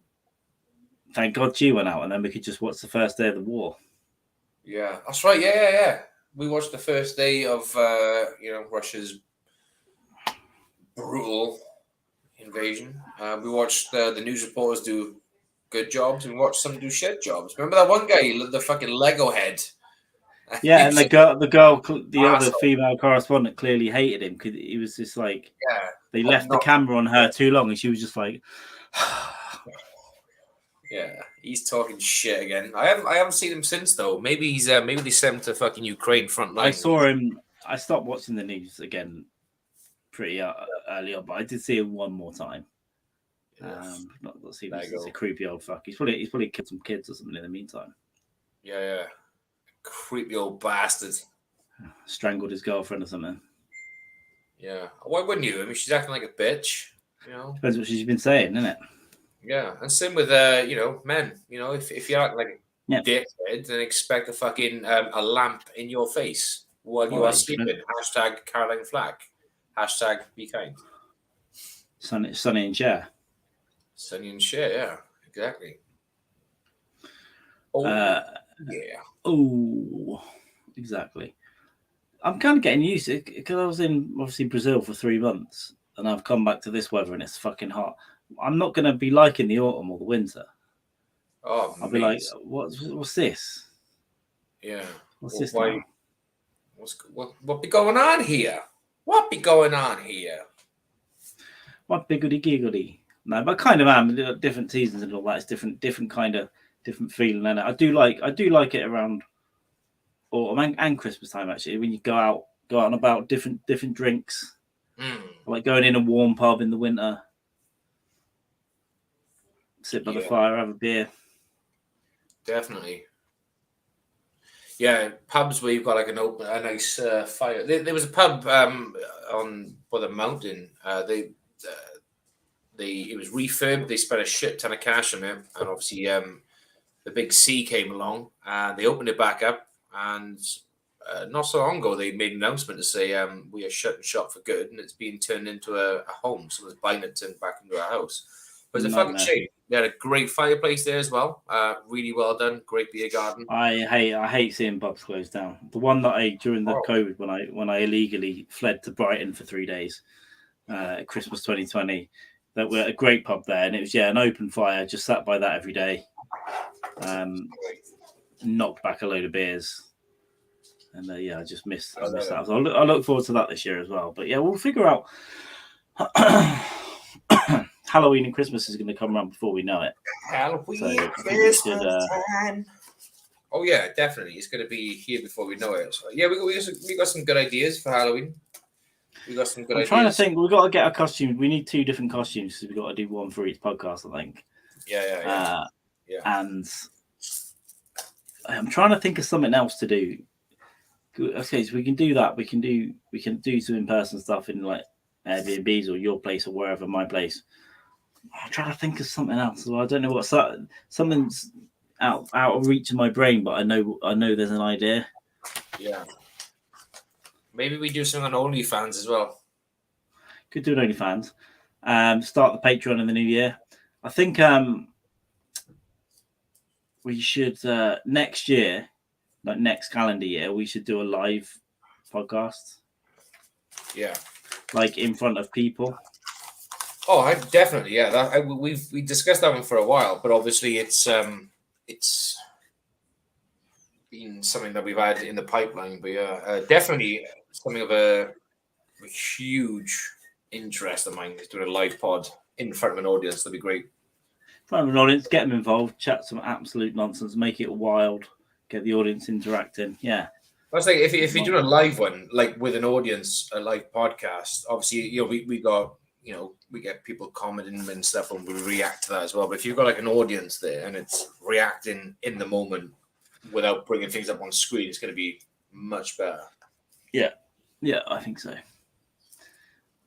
thank God she went out, and then we could just watch the first day of the war. Yeah, that's right. Yeah. We watched the first day of, Russia's brutal invasion. We watched the news reporters do good jobs, and we watched some do shit jobs. Remember that one guy, the fucking Lego head? Yeah, and the other female correspondent clearly hated him because he was just like, they left the camera on her too long, and she was just like, yeah, he's talking shit again. I haven't seen him since though. Maybe he's maybe they sent him to fucking Ukraine front line. I saw him. I stopped watching the news again pretty early on, but I did see him one more time. Not see him. He's a creepy old fuck. He's probably killed some kids or something in the meantime. Yeah. Creepy old bastard. Strangled his girlfriend or something. Yeah. Why wouldn't you? I mean, she's acting like a bitch. Depends what she's been saying, isn't it? Yeah. And same with men. If you're acting like a dickhead, then expect a fucking a lamp in your face while you are sleeping. Hashtag Caroline Flack. Hashtag be kind. Sunny and share. Sunny and share. Yeah. Exactly. Yeah. Oh, exactly. I'm kind of getting used to it because I was in obviously Brazil for 3 months, and I've come back to this weather and it's fucking hot. I'm not going to be liking the autumn or the winter. Oh, I'll be like, what's this? Yeah. What's this now? What be going on here? What be going on here? What biggody giggly? No, but I kind of am. Different seasons and all that. It's different kind of different feeling. And I do like it around autumn and Christmas time actually. When you go out and about, different drinks. Like going in a warm pub in the winter, sit by the fire, have a beer. Definitely. Yeah, pubs where you've got like a nice fire. There was a pub on by the mountain. It was refurbed. They spent a shit ton of cash on it, and obviously the big sea came along and they opened it back up. And not so long ago, they made an announcement to say we are shutting shop for good, and it's being turned into a home. Someone's buying it, turned back into a house. But it's a fucking shame. They had a great fireplace there as well. Really well done. Great beer garden. I hate seeing pubs closed down. The one that during the COVID when I illegally fled to Brighton for 3 days, Christmas 2020, that were a great pub there, and it was an open fire. Just sat by that every day. Knocked back a load of beers. And I just missed that. So I look forward to that this year as well. But we'll figure out. Halloween and Christmas is going to come around before we know it. Halloween, Christmas time. Oh yeah, definitely. It's going to be here before we know it. So, we got some good ideas for Halloween. We got some good ideas. I'm trying to think. We've got to get a costume. We need 2 different costumes because we've got to do one for each podcast, I think. Yeah. And I'm trying to think of something else to do. Okay, so we can do that. We can do some in-person stuff in like Airbnbs or your place or wherever, my place. I'm trying to think of something else. Well, I don't know what something's out of reach of my brain, but I know there's an idea. Yeah. Maybe we do something on OnlyFans as well. Could do an OnlyFans. Start the Patreon in the new year. I think we should next year, like next calendar year, we should do a live podcast. Yeah. Like in front of people. Oh, definitely, yeah. We discussed that one for a while, but obviously it's been something that we've had in the pipeline. But definitely something of a huge interest of mine is doing a live pod in front of an audience. That'd be great. In front of an audience, get them involved, chat some absolute nonsense, make it wild, get the audience interacting. Yeah. I was like, if you're doing a live one, like with an audience, a live podcast, obviously, we got. We get people commenting and stuff, and we react to that as well. But if you've got like an audience there and it's reacting in the moment without bringing things up on screen, it's going to be much better. Yeah, I think so.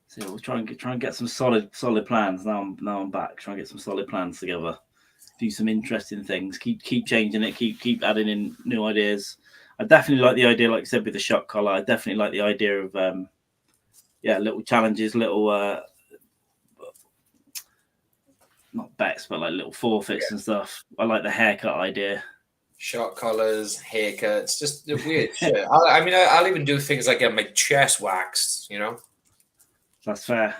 So we'll try and get some solid plans. Now I'm back. Try and get some solid plans together. Do some interesting things. Keep changing it. Keep adding in new ideas. I definitely like the idea, like I said, with the shot collar. I definitely like the idea of little challenges, little. Not bets, but like little forfeits and stuff. I like the haircut idea. Shot collars, haircuts, just the weird shit. I'll even do things like get my chest waxed. That's fair.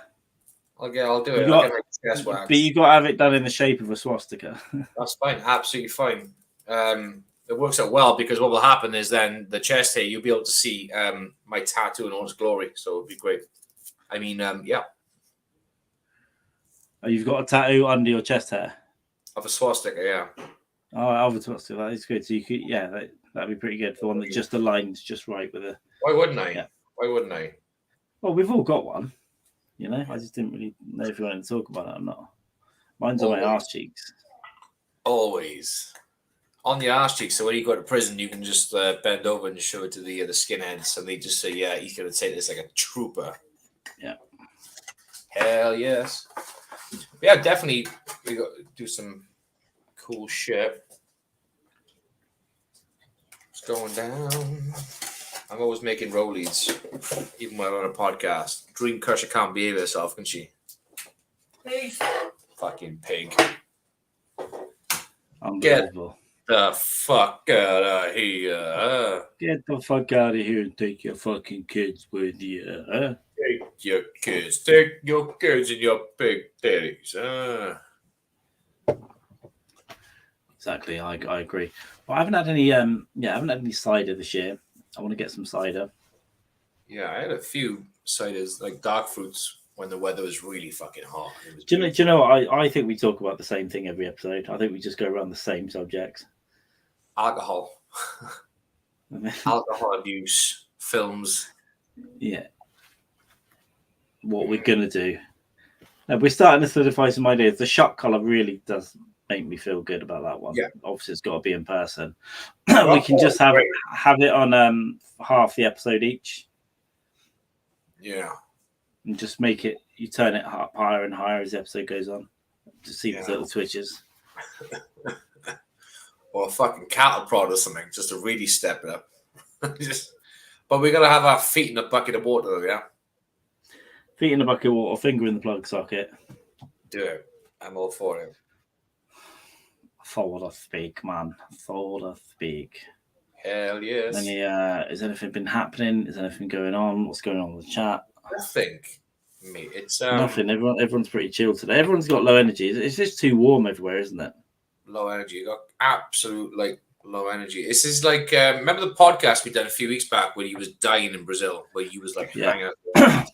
I'll do it. I'll get my chest waxed. But you got to have it done in the shape of a swastika. That's fine. Absolutely fine. It works out well because what will happen is then the chest hair, you'll be able to see my tattoo in all its glory. So it'll be great. Yeah. Oh, you've got a tattoo under your chest hair? Of a swastika, yeah. Oh, of a swastika. That is good. So you could, that'd be pretty good. The one that just aligns just right with it. Why wouldn't I? Yeah. Why wouldn't I? Well, we've all got one. I just didn't really know if you wanted to talk about that or not. Mine's on my arse cheeks. Always. On the arse cheeks. So when you go to prison, you can just bend over and show it to the skinheads. And they just say, yeah, he's going to take this like a trooper. Yeah. Hell yes. Yeah, definitely. We got to do some cool shit. It's going down. I'm always making rollies, even when I'm on a podcast. Dream Crusher can't behave herself, can she? Hey. Fucking pig. Unbelievable. Get the fuck out of here. Get the fuck out of here and take your fucking kids with you. Take your kids. Take your kids and your big daddies. Exactly, I agree. Well, I haven't had any. I haven't had any cider this year. I want to get some cider. Yeah, I had a few ciders, like dark fruits when the weather was really fucking hot. It was Do you know what? I think we talk about the same thing every episode. I think we just go around the same subjects. alcohol, alcohol abuse, films. Yeah. What we're gonna do. Now, we're starting to solidify some ideas. The shot collar really does make me feel good about that one. Yeah. Obviously, it's got to be in person. Well, We can just have great. it on half the episode each. Yeah. And just make it. You turn it up higher and higher as the episode goes on. To see the little twitches. Or a fucking cattle prod or something, just to really step it up. But we gotta have our feet in a bucket of water, though, yeah. Feet in a bucket of water, finger in the plug socket. Do it. I'm all for it. Forward I speak, man. Forward I speak. Hell yes. Has anything been happening? Is anything going on? What's going on with the chat? I think, mate, it's nothing. Everyone's pretty chill today. Everyone's got low energy. It's just too warm everywhere, isn't it? Low energy. You got absolute low energy. This is like remember the podcast we done a few weeks back when he was dying in Brazil, where he was like hanging out.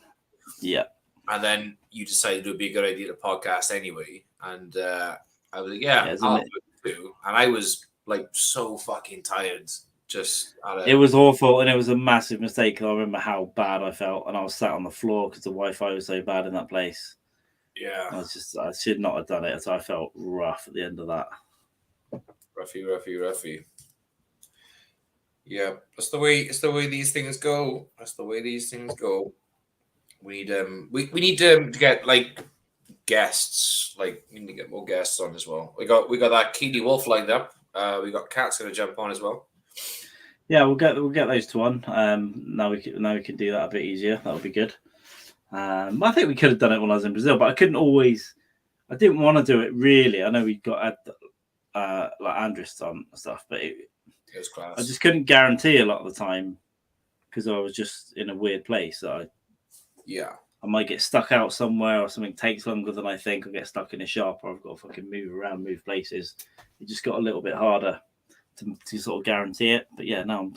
Yeah. And then you decided it would be a good idea to podcast anyway. And I was like, yeah, I'll do it too. And I was like so fucking tired. It was awful, and it was a massive mistake. I remember how bad I felt, and I was sat on the floor because the Wi-Fi was so bad in that place. Yeah. I should not have done it, so I felt rough at the end of that. Roughy. Yeah, it's the way these things go. We need to get like guests. Like we need to get more guests on as well. We got that Keely Wolf lined up. We got Kat's going to jump on as well. Yeah, we'll get those two on. Now we can do that a bit easier. That'll be good. I think we could have done it when I was in Brazil, but I couldn't always. I didn't want to do it really. I know we got like Andres on and stuff, but it was class. I just couldn't guarantee a lot of the time because I was just in a weird place. So I might get stuck out somewhere, or something takes longer than I think. I get stuck in a shop, or I've got to fucking move places. It just got a little bit harder to sort of guarantee it. But yeah, now I'm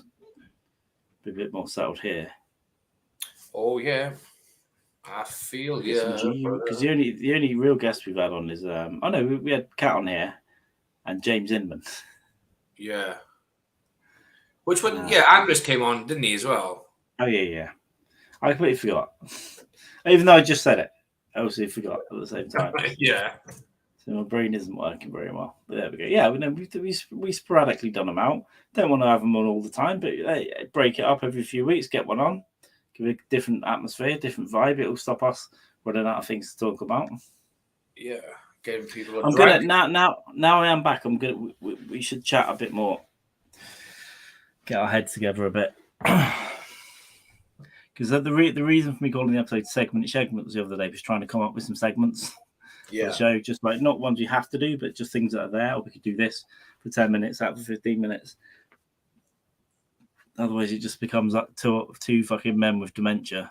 a bit more settled here. Oh yeah, I feel because the only real guest we've had on is we had Kat on here and James Inman. Yeah. Which one? Andres came on, didn't he, as well? Oh yeah. I completely forgot. Even though I just said it, I also forgot at the same time. Yeah. So my brain isn't working very well. But there we go. Yeah, we sporadically done them out. Don't want to have them on all the time, but break it up every few weeks, get one on, give it a different atmosphere, different vibe. It'll stop us running out of things to talk about. Yeah, getting people. I'm gonna now I am back. I'm gonna. We should chat a bit more. Get our heads together a bit. Because the reason for me calling the episode segments the other day was trying to come up with some segments for the show, just like not ones you have to do, but just things that are there. Or we could do this for 10 minutes, that for 15 minutes. Otherwise, it just becomes like two fucking men with dementia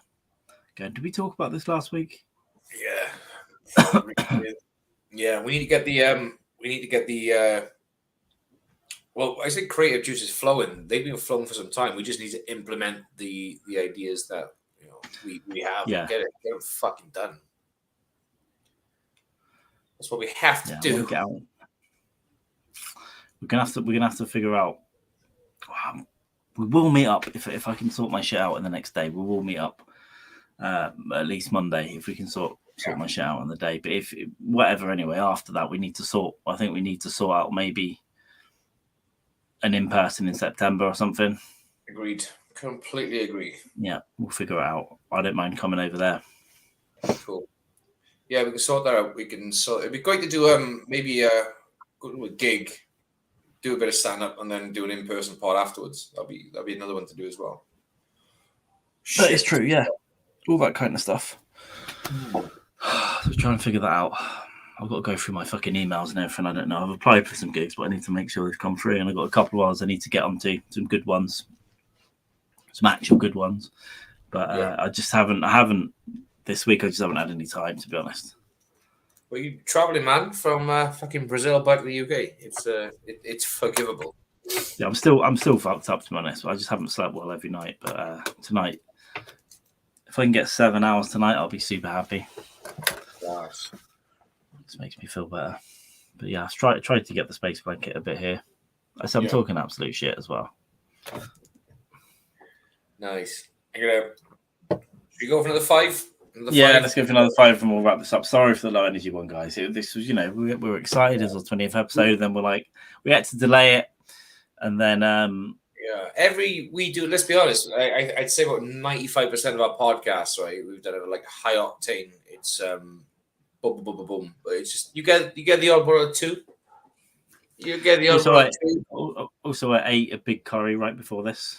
going, did we talk about this last week? Yeah. Yeah, we need to get the well, I said creative juices flowing. They've been flowing for some time. We just need to implement the ideas that we have. Yeah. Get them fucking done. That's what we have to do. We're gonna have to figure out. We will meet up if I can sort my shit out in the next day. We will meet up at least Monday if we can sort my shit out on the day. But if whatever, anyway, after that we need to sort. I think we need to sort out maybe an in-person in September or something. Agreed. Completely agree. Yeah, we'll figure it out. I don't mind coming over there. Cool. Yeah, we can sort that out. It'd be great to do maybe go to a gig, do a bit of stand-up, and then do an in-person pod afterwards. That'll be another one to do as well. That is true, yeah. All that kind of stuff. So trying to figure that out. I've got to go through my fucking emails and everything. I don't know. I've applied for some gigs, but I need to make sure they've come through. And I've got a couple of ones I need to get onto, some good ones, some actual good ones. But I haven't this week. I just haven't had any time, to be honest. Well, you're traveling, man, from fucking Brazil back to the UK. It's forgivable. Yeah, I'm still fucked up, to be honest. I just haven't slept well every night. But tonight, if if I can get 7 hours tonight, I'll be super happy. Gosh. This makes me feel better. But yeah, I've tried to get the space blanket a bit here. I'm talking absolute shit as well. Nice. Should we go for another 5? Let's go for another 5 and we'll wrap this up. Sorry for the low energy one, guys. This was, we were excited as our 20th episode. Then we had to delay it. And then, we do, let's be honest, I'd say about 95% of our podcasts, right, we've done it like high octane. It's boom, boom, boom, boom, boom. But it's just, you get the odd one or two. You get the odd one or two. Also, I ate a big curry right before this.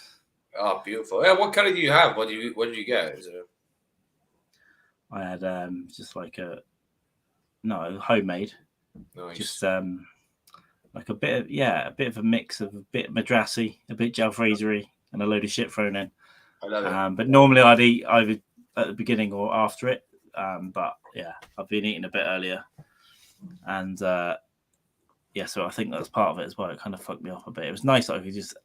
Oh, beautiful. Yeah, what curry do you have? What did you get? I had just like homemade. Nice. Just like a bit of a mix of a bit madrassi, a bit jalfrezi, and a load of shit thrown in. I love it. But normally I'd eat either at the beginning or after it. But yeah, I've been eating a bit earlier, and so I think that's part of it as well. It kind of fucked me off a bit. It was nice that I could just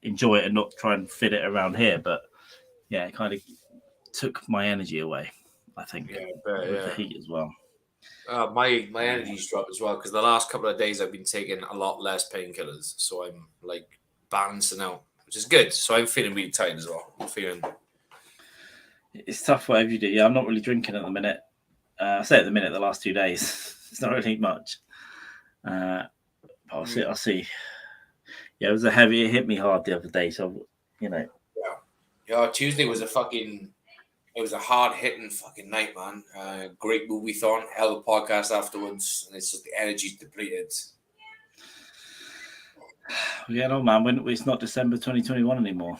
enjoy it and not try and fit it around here, but yeah, it kind of took my energy away. I think with the heat as well. My energy's dropped as well because the last couple of days I've been taking a lot less painkillers, so I'm like balancing out, which is good. So I'm feeling really tight as well. It's tough whatever you do. Yeah, I'm not really drinking at the minute. I say at the minute, the last 2 days, it's not really much. I'll see. Yeah, it was it hit me hard the other day. So Yeah, Tuesday was it was a hard-hitting fucking night, man. Great movie-thon, hell of a podcast afterwards, and it's just the energy's depleted. Yeah, no, man. It's not December 2021 anymore.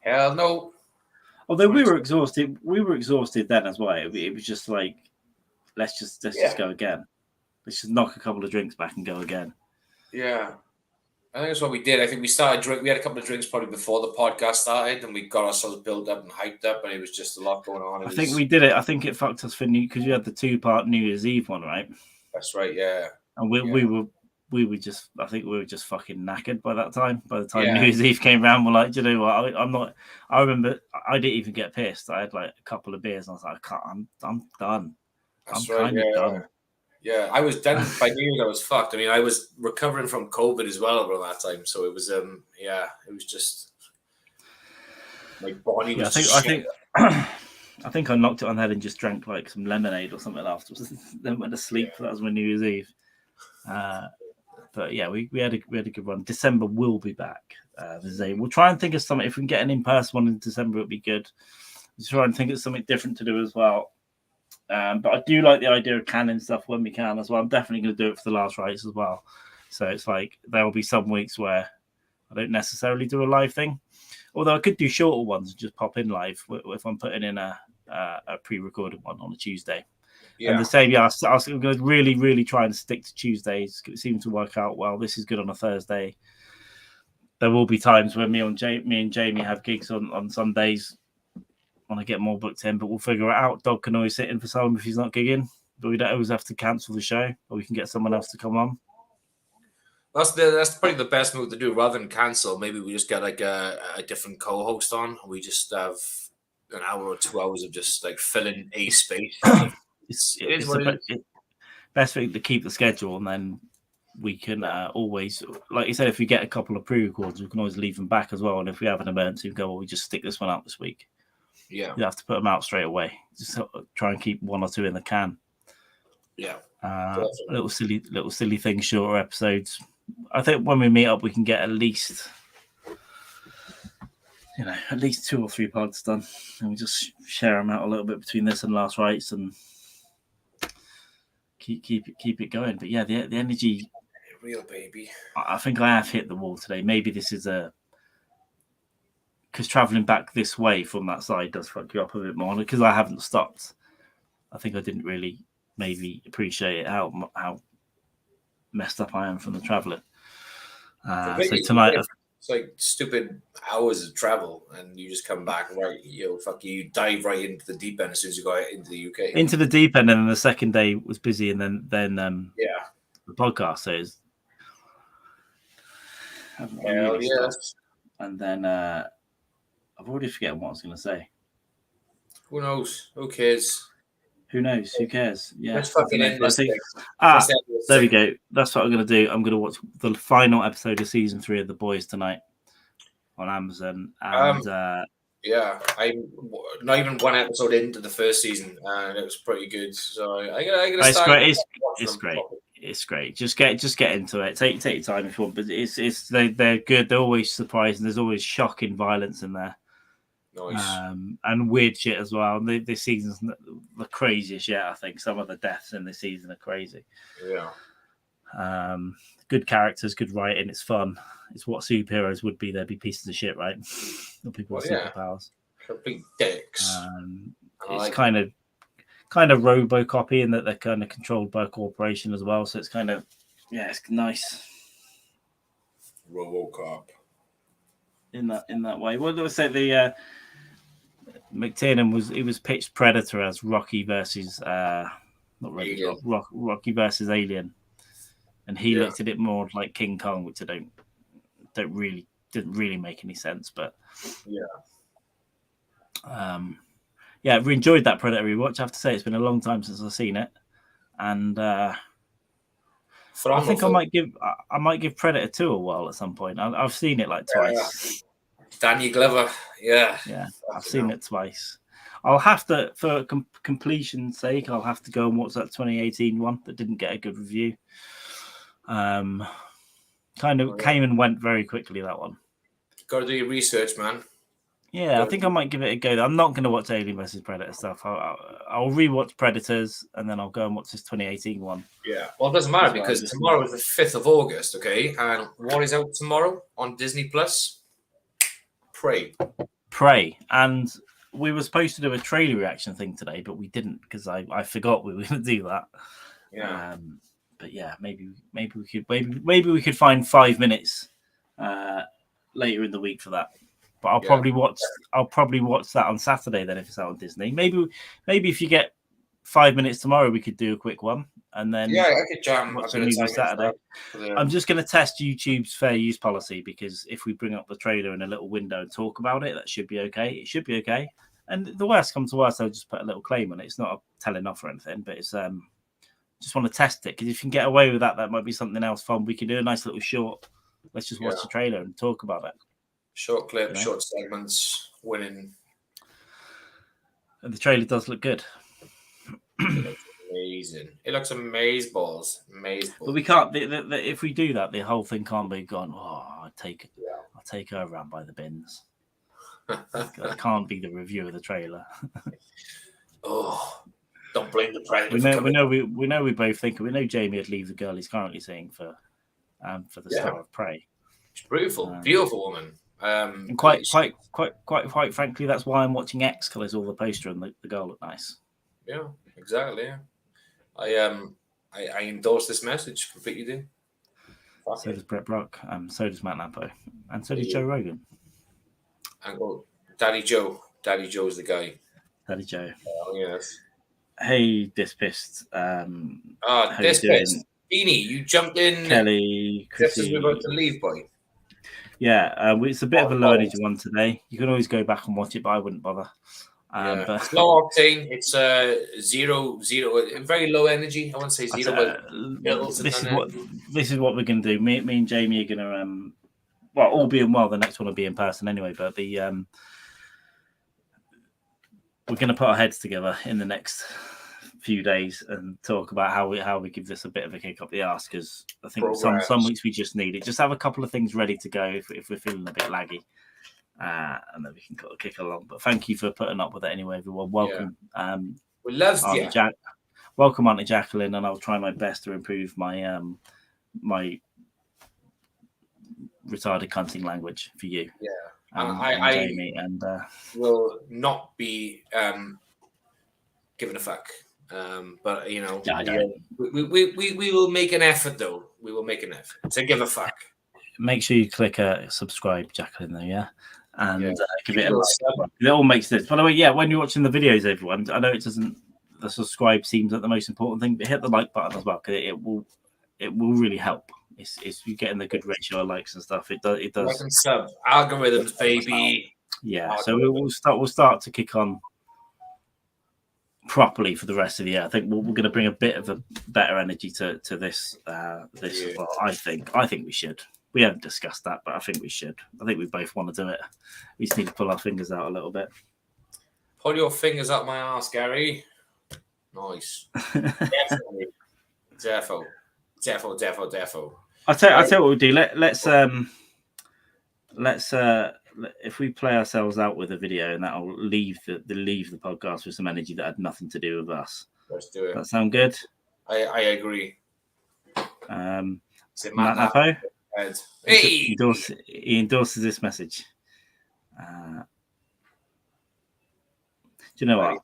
Hell no. Although we were exhausted then as well. It was just like, let's just go again. Let's just knock a couple of drinks back and go again. Yeah. I think that's what we did. I think we started drink. We had a couple of drinks probably before the podcast started, and we got ourselves built up and hyped up, and it was just a lot going on. I think we did it. I think it fucked us for because you had the 2-part New Year's Eve one, right? That's right. Yeah. And we were just. I think we were just fucking knackered by that time. By the time New Year's Eve came around, we're like, do you know what? I'm not. I remember I didn't even get pissed. I had like a couple of beers, and I was like, I'm done. That's I'm kind of done. Yeah, I was done by New Year's. I was fucked. I mean, I was recovering from COVID as well around that time, so it was it was just my body was. I think I knocked it on the head and just drank like some lemonade or something afterwards. Then went to sleep. Yeah. That was my New Year's Eve. But yeah, we had a good run. December will be back. We'll try and think of something. If we can get an in-person one in December, it'll be good. We'll try and think of something different to do as well. But I do like the idea of canning stuff when we can as well. I'm definitely going to do it for the last race as well. So it's like there will be some weeks where I don't necessarily do a live thing. Although I could do shorter ones and just pop in live if I'm putting in a pre-recorded one on a Tuesday. Yeah. And the same, I'm going to really, really try and stick to Tuesdays. It seems to work out well. This is good on a Thursday. There will be times where me and Jamie have gigs on Sundays. Want to get more booked in, but we'll figure it out. Dog can always sit in for someone if he's not gigging, but we don't always have to cancel the show, or we can get someone else to come on. That's probably the best move to do. Rather than cancel, maybe we just get like a different co-host on. We just have an hour or 2 hours of just like filling a space. It's the best thing to keep the schedule, and then we can always, like you said, if we get a couple of pre-records, we can always leave them back as well. And if we have an emergency, we go, well, we just stick this one out this week. Yeah, you have to put them out straight away. Just try and keep 1 or 2 in the can. Yeah, little silly things, shorter episodes. I think when we meet up, we can get at least 2 or 3 pods done, and we just share them out a little bit between this and last rights, and keep it going. But yeah, the energy, real baby. I think I have hit the wall today. Maybe this is because traveling back this way from that side does fuck you up a bit more. Because I haven't stopped, I think I didn't really maybe appreciate how messed up I am from the traveling. So tonight, it's like stupid hours of travel, and you just come back right. You dive right into the deep end as soon as you go into the UK. Into the deep end, and then the second day was busy, and then the podcast says, hell yes. And then I've already forgotten what I was going to say. Who knows? Who cares? Who knows? Who cares? Yeah, Let's fucking end I this think. thing. Ah, Let's end this there we thing. go. That's what I'm going to do. I'm going to watch the final episode of season 3 of The Boys tonight on Amazon, and Yeah, I'm not even one episode into the first season, and it was pretty good. So I gotta it's start. great. It's great. It's great. Just get into it. Take your time if you want, but they're good. They're always surprising. There's always shocking violence in there. Nice. And weird shit as well. This season's the craziest yet. I think some of the deaths in this season are crazy. Yeah. Good characters, good writing. It's fun. It's what superheroes would be. They'd be pieces of shit, right? People with superpowers. Complete dicks. It's kind of RoboCop in that they're kind of controlled by a corporation as well. So it's kind of it's nice. RoboCop. In that way. Well, let's say the McTiernan was pitched Predator as Rocky versus Rocky versus Alien, and he looked at it more like King Kong, which I didn't really make any sense. But we enjoyed that Predator rewatch. I have to say it's been a long time since I've seen it, and I think I might give Predator 2 a whirl at some point. I've seen it like twice. Daniel Glover, yeah, I've seen it twice. I'll have to, for completion's sake, I'll have to go and watch that 2018 one that didn't get a good review. Kind of came and went very quickly, that one. Got to do your research, man. Yeah, I think I might give it a go. I'm not going to watch Alien vs Predator stuff. I'll rewatch Predators and then I'll go and watch this 2018 one. Yeah, well, it doesn't matter because tomorrow is the 5th of August, okay? And what is out tomorrow on Disney Plus? Prey. And we were supposed to do a trailer reaction thing today, but we didn't because I forgot we were going to do that. Yeah. But yeah, maybe we could find 5 minutes later in the week for that. But I'll probably watch that on Saturday then if it's out on Disney. Maybe if you get 5 minutes tomorrow, we could do a quick one and then I could jam watch a movie Saturday. I'm just going to test YouTube's fair use policy because if we bring up the trailer in a little window and talk about it, that should be okay. It should be okay. And the worst comes to worst, I'll just put a little claim on it. It's not a telling off or anything, but it's just want to test it because if you can get away with that, that might be something else fun. We can do a nice little short. Let's just watch the trailer and talk about it. Short clip, short segments, winning. And the trailer does look good. It looks amazing. It looks amazeballs. But we can't. If we do that, the whole thing can't be gone. Oh, I'll take her around by the bins. That can't be the review of the trailer. Don't blame the Predator. We know. We both think. We know Jamie would leave the girl he's currently seeing for the Star of Prey. She's beautiful woman. And quite frankly, that's why I'm watching X because I saw the poster and the girl looked nice. Yeah, exactly. Yeah, I endorse this message. Completely do. So does Brett Brock. So does Matt Lampo, and so does Joe Rogan. And Daddy Joe. Daddy Joe's the guy. Daddy Joe. Oh yes. Hey, Dispist. Dispist. Beanie, you jumped in. Kelly, just as we're about to leave, boy. Yeah, it's a bit of a low energy one today. You can always go back and watch it, but I wouldn't bother. But it's low octane. It's zero, very low energy. I won't say zero, but this is what we're going to do. Me and Jamie are going to all being well, the next one will be in person anyway. But we're going to put our heads together in the next few days and talk about how we give this a bit of a kick up the arse because I think some weeks we just need it. Just have a couple of things ready to go if we're feeling a bit laggy, and then we can kick along. But thank you for putting up with it anyway, everyone. Welcome. We love you. Welcome, Auntie Jacqueline, and I'll try my best to improve my my retarded cunting language for you. Yeah. And Jamie and will not be giving a fuck. But we will make an effort though. We will make an effort to give a fuck. Make sure you click subscribe, Jacqueline, though, yeah, and give it a like. It all makes sense. By the way, when you're watching the videos, everyone, I know it doesn't. The subscribe seems like the most important thing, but hit the like button as well because it will really help. It's you getting the good ratio of likes and stuff. It does. Like and sub algorithms, baby. Yeah. So we'll start to kick on properly for the rest of the year. I think we're going to bring a bit of a better energy to this as well. I think we should. We haven't discussed that, but I think we should. I think we both want to do it. We just need to pull our fingers out a little bit. Pull your fingers up my ass, Gary. Nice. Definitely. Defo. I'll tell you what we'll do. Let's if we play ourselves out with a video, and that'll leave the podcast with some energy that had nothing to do with us. Let's do it. That sound good? I agree. Matt Napo? Hey! He endorses this message. Do you know what?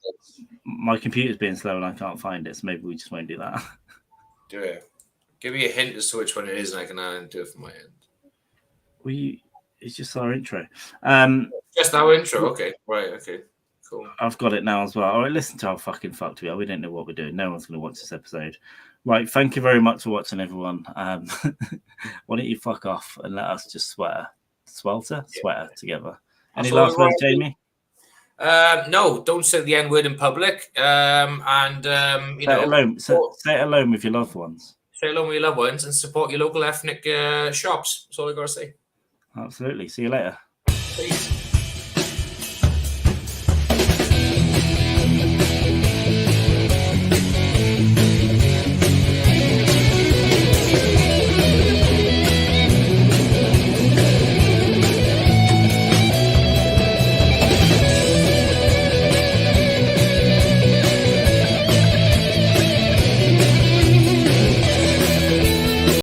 My computer's being slow and I can't find it, so maybe we just won't do that. Do it. Give me a hint as to which one it is, and I can do it from my end. It's just our intro. Just our intro. Okay. Right. Okay. Cool. I've got it now as well. All right, listen to how fucking fucked we are. We don't know what we're doing. No one's going to watch this episode. Right. Thank you very much for watching, everyone. Why don't you fuck off and let us just sweater together. Any last words, Jamie? No, don't say the N word in public. Say it alone with your loved ones. Say hello with your loved ones and support your local ethnic shops. That's all I got to say. Absolutely. See you later. Peace.